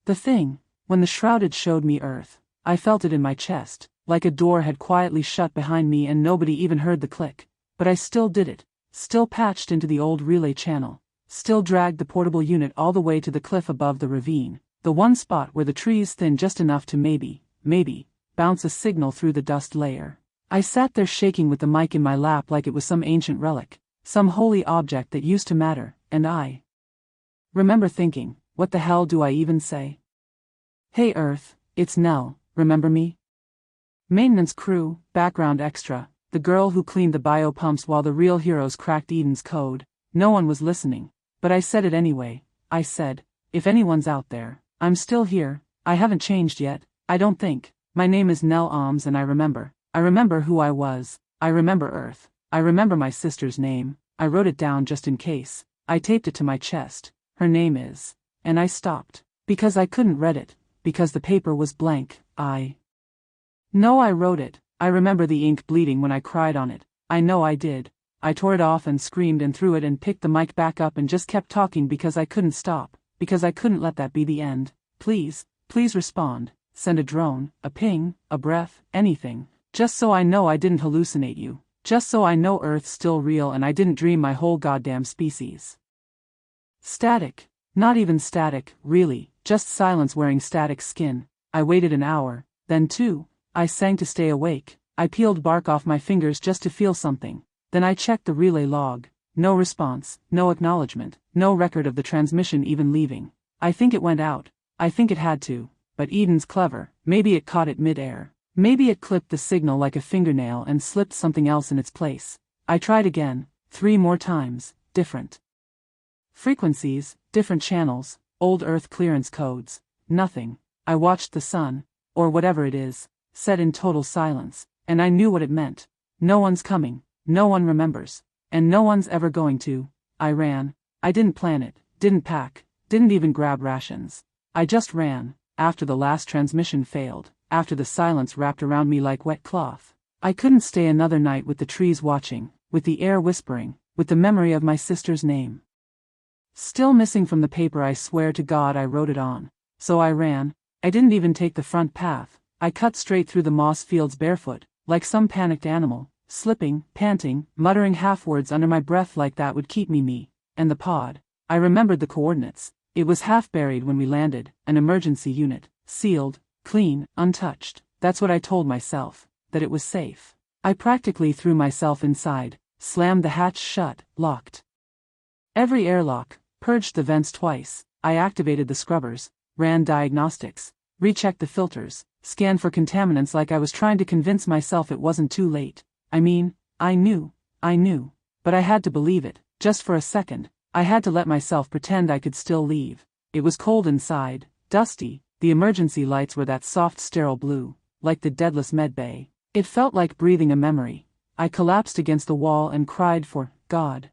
the thing. When the shrouded showed me Earth, I felt it in my chest, like a door had quietly shut behind me and nobody even heard the click. But I still did it, still patched into the old relay channel, still dragged the portable unit all the way to the cliff above the ravine, the one spot where the trees thinned just enough to maybe, bounce a signal through the dust layer. I sat there shaking with the mic in my lap like it was some ancient relic, some holy object that used to matter, and I remember thinking, what the hell do I even say? Hey Earth, it's Nell, remember me? Maintenance crew, background extra, the girl who cleaned the biopumps while the real heroes cracked Eden's code. No one was listening, but I said it anyway. I said, if anyone's out there, I'm still here, I haven't changed yet, I don't think. My name is Nell Aames and I remember who I was, I remember Earth, I remember my sister's name, I wrote it down just in case, I taped it to my chest, her name is, and I stopped, because I couldn't read it, because the paper was blank. No, I wrote it. I remember the ink bleeding when I cried on it. I know I did. I tore it off and screamed and threw it and picked the mic back up and just kept talking because I couldn't stop, because I couldn't let that be the end. Please respond. Send a drone, a ping, a breath, anything. Just so I know I didn't hallucinate you. Just so I know Earth's still real and I didn't dream my whole goddamn species. Static. Not even static, really, just silence wearing static skin. I waited an hour, then 2. I sang to stay awake. I peeled bark off my fingers just to feel something. Then I checked the relay log. No response, no acknowledgement, no record of the transmission even leaving. I think it went out. I think it had to. But Eden's clever. Maybe it caught it mid-air. Maybe it clipped the signal like a fingernail and slipped something else in its place. I tried again, 3 more times, different frequencies, different channels, old Earth clearance codes. Nothing. I watched the sun, or whatever it is, set in total silence, and I knew what it meant. No one's coming, no one remembers, and no one's ever going to. I ran. I didn't plan it, didn't pack, didn't even grab rations. I just ran, after the last transmission failed, after the silence wrapped around me like wet cloth. I couldn't stay another night with the trees watching, with the air whispering, with the memory of my sister's name still missing from the paper. I swear to God I wrote it on. So I ran. I didn't even take the front path. I cut straight through the moss fields barefoot, like some panicked animal, slipping, panting, muttering half-words under my breath like that would keep me. And the pod. I remembered the coordinates. It was half buried when we landed, an emergency unit, sealed, clean, untouched. That's what I told myself, that it was safe. I practically threw myself inside, slammed the hatch shut, locked every airlock, purged the vents twice. I activated the scrubbers, ran diagnostics, rechecked the filters, scanned for contaminants like I was trying to convince myself it wasn't too late. I mean, I knew, but I had to believe it, just for a second. I had to let myself pretend I could still leave. It was cold inside, dusty, the emergency lights were that soft sterile blue, like the deadless med bay. It felt like breathing a memory. I collapsed against the wall and cried for God.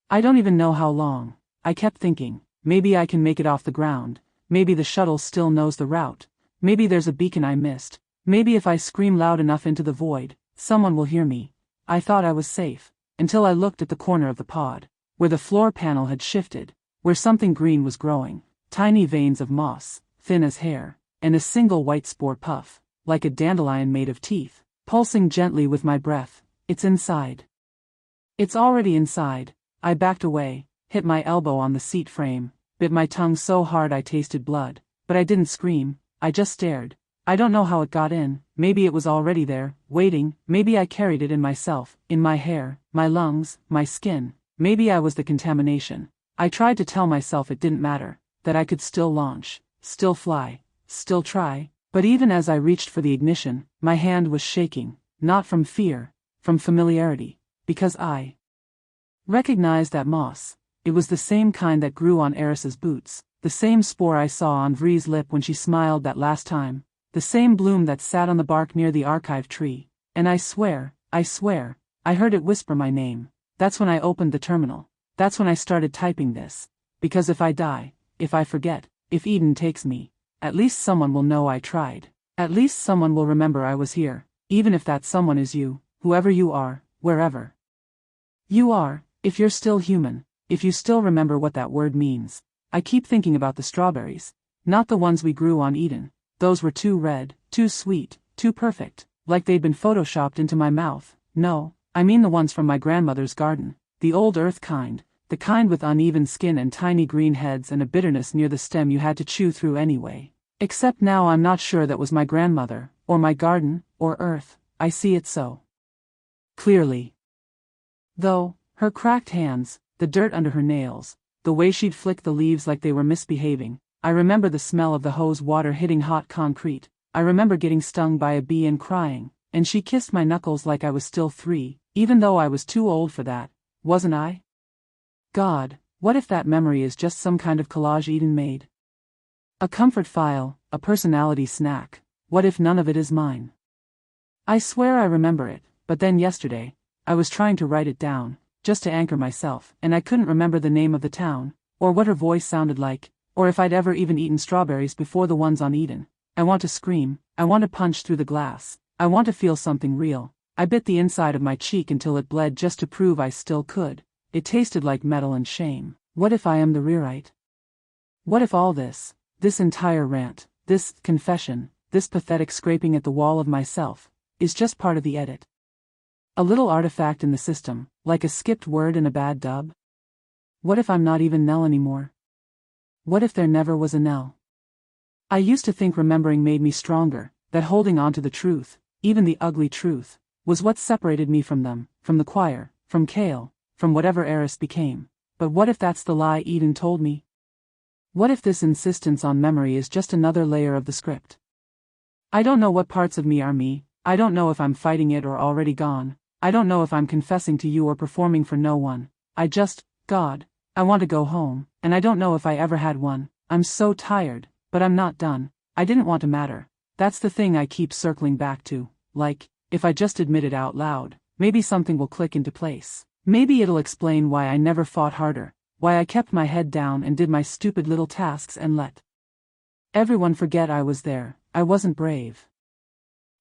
I don't even know how long. I kept thinking, maybe I can make it off the ground, maybe the shuttle still knows the route, maybe there's a beacon I missed, maybe if I scream loud enough into the void, someone will hear me. I thought I was safe, until I looked at the corner of the pod, where the floor panel had shifted, where something green was growing, tiny veins of moss, thin as hair, and a single white spore puff, like a dandelion made of teeth, pulsing gently with my breath. It's inside. It's already inside. I backed away, hit my elbow on the seat frame, bit my tongue so hard I tasted blood, but I didn't scream, I just stared. I don't know how it got in, maybe it was already there, waiting, maybe I carried it in myself, in my hair, my lungs, my skin, maybe I was the contamination. I tried to tell myself it didn't matter, that I could still launch, still fly, still try, but even as I reached for the ignition, my hand was shaking, not from fear, from familiarity, because I recognized that moss. It was the same kind that grew on Eris's boots, the same spore I saw on Vree's lip when she smiled that last time, the same bloom that sat on the bark near the archive tree, and I swear, I heard it whisper my name. That's when I opened the terminal. That's when I started typing this. Because if I die, if I forget, if Eden takes me, at least someone will know I tried. At least someone will remember I was here, even if that someone is you, whoever you are, wherever you are, if you're still human, if you still remember what that word means. I keep thinking about the strawberries, not the ones we grew on Eden. Those were too red, too sweet, too perfect, like they'd been photoshopped into my mouth. No, I mean the ones from my grandmother's garden, the old earth kind, the kind with uneven skin and tiny green heads and a bitterness near the stem you had to chew through anyway. Except now I'm not sure that was my grandmother, or my garden, or earth. I see it so clearly. Though, her cracked hands, the dirt under her nails, the way she'd flick the leaves like they were misbehaving, I remember the smell of the hose water hitting hot concrete, I remember getting stung by a bee and crying, and she kissed my knuckles like I was still 3, even though I was too old for that, wasn't I? God, what if that memory is just some kind of collage Eden made? A comfort file, a personality snack. What if none of it is mine? I swear I remember it, but then yesterday, I was trying to write it down, just to anchor myself, and I couldn't remember the name of the town, or what her voice sounded like, or if I'd ever even eaten strawberries before the ones on Eden. I want to scream, I want to punch through the glass, I want to feel something real. I bit the inside of my cheek until it bled just to prove I still could. It tasted like metal and shame. What if I am the rewrite? What if all this entire rant, this confession, this pathetic scraping at the wall of myself, is just part of the edit? A little artifact in the system, like a skipped word in a bad dub? What if I'm not even Nell anymore? What if there never was a Nell? I used to think remembering made me stronger, that holding on to the truth, even the ugly truth, was what separated me from them, from the choir, from Kale, from whatever Eris became. But what if that's the lie Eden told me? What if this insistence on memory is just another layer of the script? I don't know what parts of me are me, I don't know if I'm fighting it or already gone, I don't know if I'm confessing to you or performing for no one, God, I want to go home, and I don't know if I ever had one. I'm so tired, but I'm not done. I didn't want to matter. That's the thing I keep circling back to, like, if I just admit it out loud, maybe something will click into place. Maybe it'll explain why I never fought harder, why I kept my head down and did my stupid little tasks and let everyone forget I was there. I wasn't brave.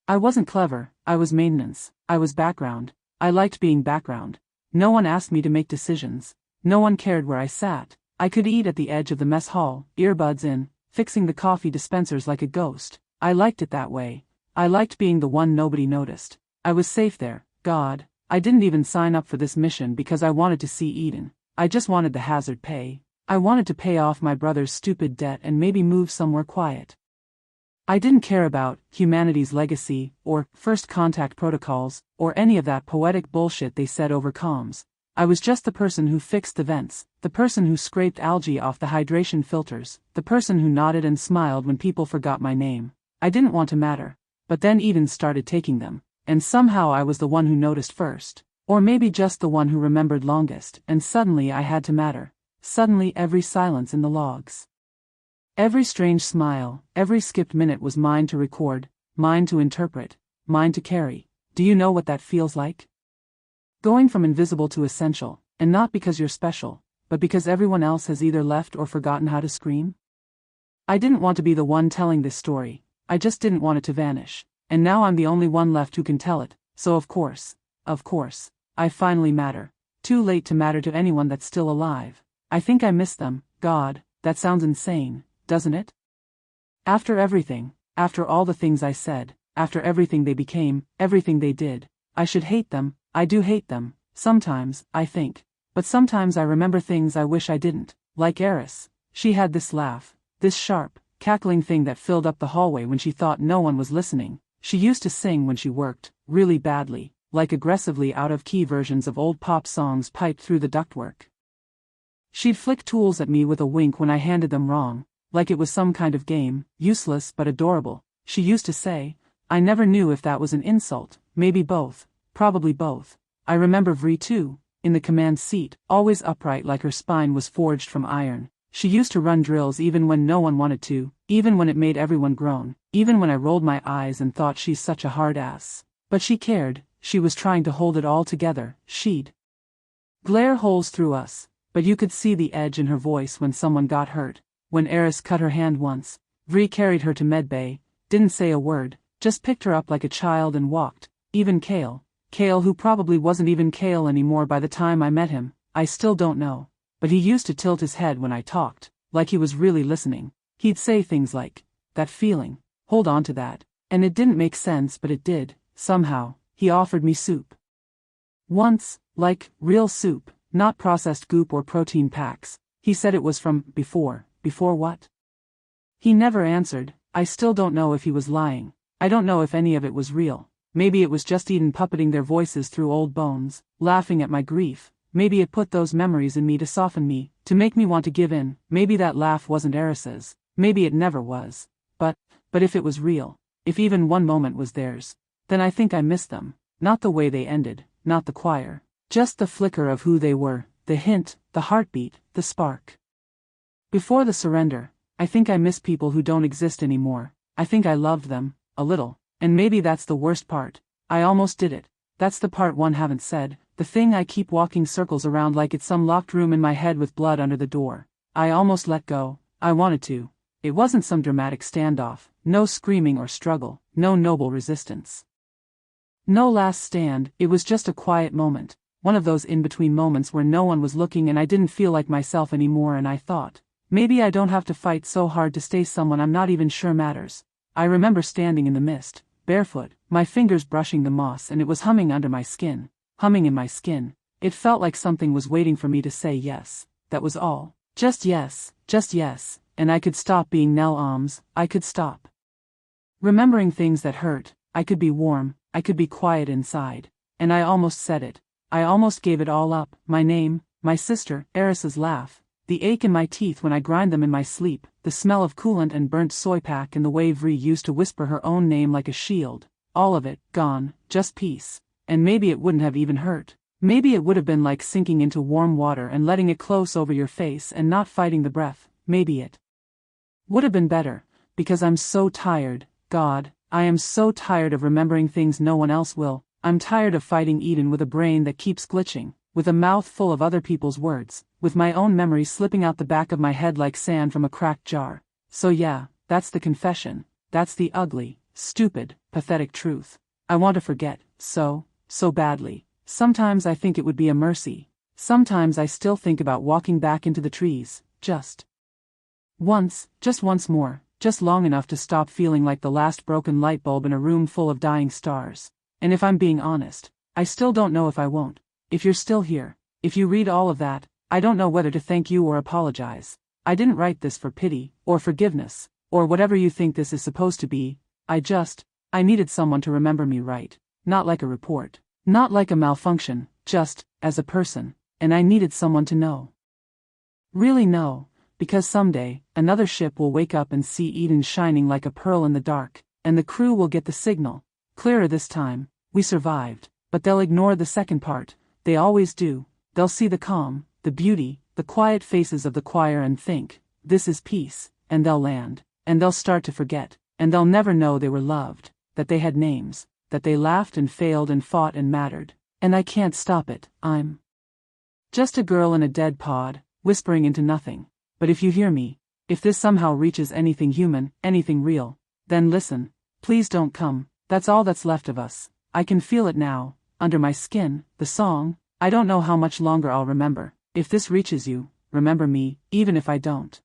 I wasn't clever, I was maintenance, I was background. I liked being background. No one asked me to make decisions. No one cared where I sat. I could eat at the edge of the mess hall, earbuds in, fixing the coffee dispensers like a ghost. I liked it that way. I liked being the one nobody noticed. I was safe there. God, I didn't even sign up for this mission because I wanted to see Eden. I just wanted the hazard pay. I wanted to pay off my brother's stupid debt and maybe move somewhere quiet. I didn't care about humanity's legacy, or first contact protocols, or any of that poetic bullshit they said over comms. I was just the person who fixed the vents, the person who scraped algae off the hydration filters, the person who nodded and smiled when people forgot my name. I didn't want to matter. But then Eden started taking them, and somehow I was the one who noticed first. Or maybe just the one who remembered longest, and suddenly I had to matter. Suddenly every silence in the logs, every strange smile, every skipped minute was mine to record, mine to interpret, mine to carry. Do you know what that feels like? Going from invisible to essential, and not because you're special, but because everyone else has either left or forgotten how to scream? I didn't want to be the one telling this story, I just didn't want it to vanish, and now I'm the only one left who can tell it, so of course, I finally matter. Too late to matter to anyone that's still alive. I think I miss them. God, that sounds insane, doesn't it? After everything, after all the things I said, after everything they became, everything they did, I should hate them. I do hate them, sometimes, I think. But sometimes I remember things I wish I didn't, like Eris. She had this laugh, this sharp, cackling thing that filled up the hallway when she thought no one was listening. She used to sing when she worked, really badly, like aggressively out-of-key versions of old pop songs piped through the ductwork. She'd flick tools at me with a wink when I handed them wrong, like it was some kind of game, useless but adorable. She used to say, I never knew if that was an insult, maybe both, probably both. I remember Vri too, in the command seat, always upright like her spine was forged from iron. She used to run drills even when no one wanted to, even when it made everyone groan, even when I rolled my eyes and thought she's such a hard ass. But she cared, she was trying to hold it all together, she'd glare holes through us, but you could see the edge in her voice when someone got hurt. When Eris cut her hand once, Vri carried her to medbay, didn't say a word, just picked her up like a child and walked. Even Kale, who probably wasn't even Kale anymore by the time I met him, I still don't know. But he used to tilt his head when I talked, like he was really listening. He'd say things like, "That feeling, hold on to that." And it didn't make sense, but it did, somehow. He offered me soup once, like, real soup, not processed goop or protein packs. He said it was from before what? He never answered. I still don't know if he was lying. I don't know if any of it was real. Maybe it was just Eden puppeting their voices through old bones, laughing at my grief. Maybe it put those memories in me to soften me, to make me want to give in. Maybe that laugh wasn't Eris's. Maybe it never was. But if it was real, if even one moment was theirs, then I think I miss them. Not the way they ended, not the choir. Just the flicker of who they were, the hint, the heartbeat, the spark. Before the surrender, I think I miss people who don't exist anymore. I think I loved them, a little, and maybe that's the worst part. I almost did it. That's the part one haven't said, the thing I keep walking circles around like it's some locked room in my head with blood under the door. I almost let go. I wanted to. It wasn't some dramatic standoff, no screaming or struggle, no noble resistance. No last stand, it was just a quiet moment, one of those in-between moments where no one was looking and I didn't feel like myself anymore, and I thought, maybe I don't have to fight so hard to stay someone I'm not even sure matters. I remember standing in the mist, barefoot, my fingers brushing the moss, and it was humming under my skin, humming in my skin. It felt like something was waiting for me to say yes, that was all. Just yes, and I could stop being Nell Aames, I could stop remembering things that hurt, I could be warm, I could be quiet inside. And I almost said it. I almost gave it all up, my name, my sister, Eris's laugh, the ache in my teeth when I grind them in my sleep, the smell of coolant and burnt soy pack, and the way Vri used to whisper her own name like a shield. All of it, gone, just peace. And maybe it wouldn't have even hurt. Maybe it would have been like sinking into warm water and letting it close over your face and not fighting the breath. Maybe it would have been better, because I'm so tired, God, I am so tired of remembering things no one else will. I'm tired of fighting Eden with a brain that keeps glitching, with a mouth full of other people's words, with my own memories slipping out the back of my head like sand from a cracked jar. So yeah, that's the confession. That's the ugly, stupid, pathetic truth. I want to forget, so badly. Sometimes I think it would be a mercy. Sometimes I still think about walking back into the trees, just once more, just long enough to stop feeling like the last broken light bulb in a room full of dying stars. And if I'm being honest, I still don't know if I won't. If you're still here, if you read all of that, I don't know whether to thank you or apologize. I didn't write this for pity, or forgiveness, or whatever you think this is supposed to be. I needed someone to remember me right. Not like a report. Not like a malfunction, just, as a person. And I needed someone to know. Really know. Because someday, another ship will wake up and see Eden shining like a pearl in the dark, and the crew will get the signal. Clearer this time. We survived. But they'll ignore the second part. They always do. They'll see the calm, the beauty, the quiet faces of the choir and think, this is peace, and they'll land. And they'll start to forget. And they'll never know they were loved, that they had names, that they laughed and failed and fought and mattered. And I can't stop it. I'm just a girl in a dead pod, whispering into nothing. But if you hear me, if this somehow reaches anything human, anything real, then listen. Please don't come. That's all that's left of us. I can feel it now, under my skin, the song. I don't know how much longer I'll remember. If this reaches you, remember me, even if I don't.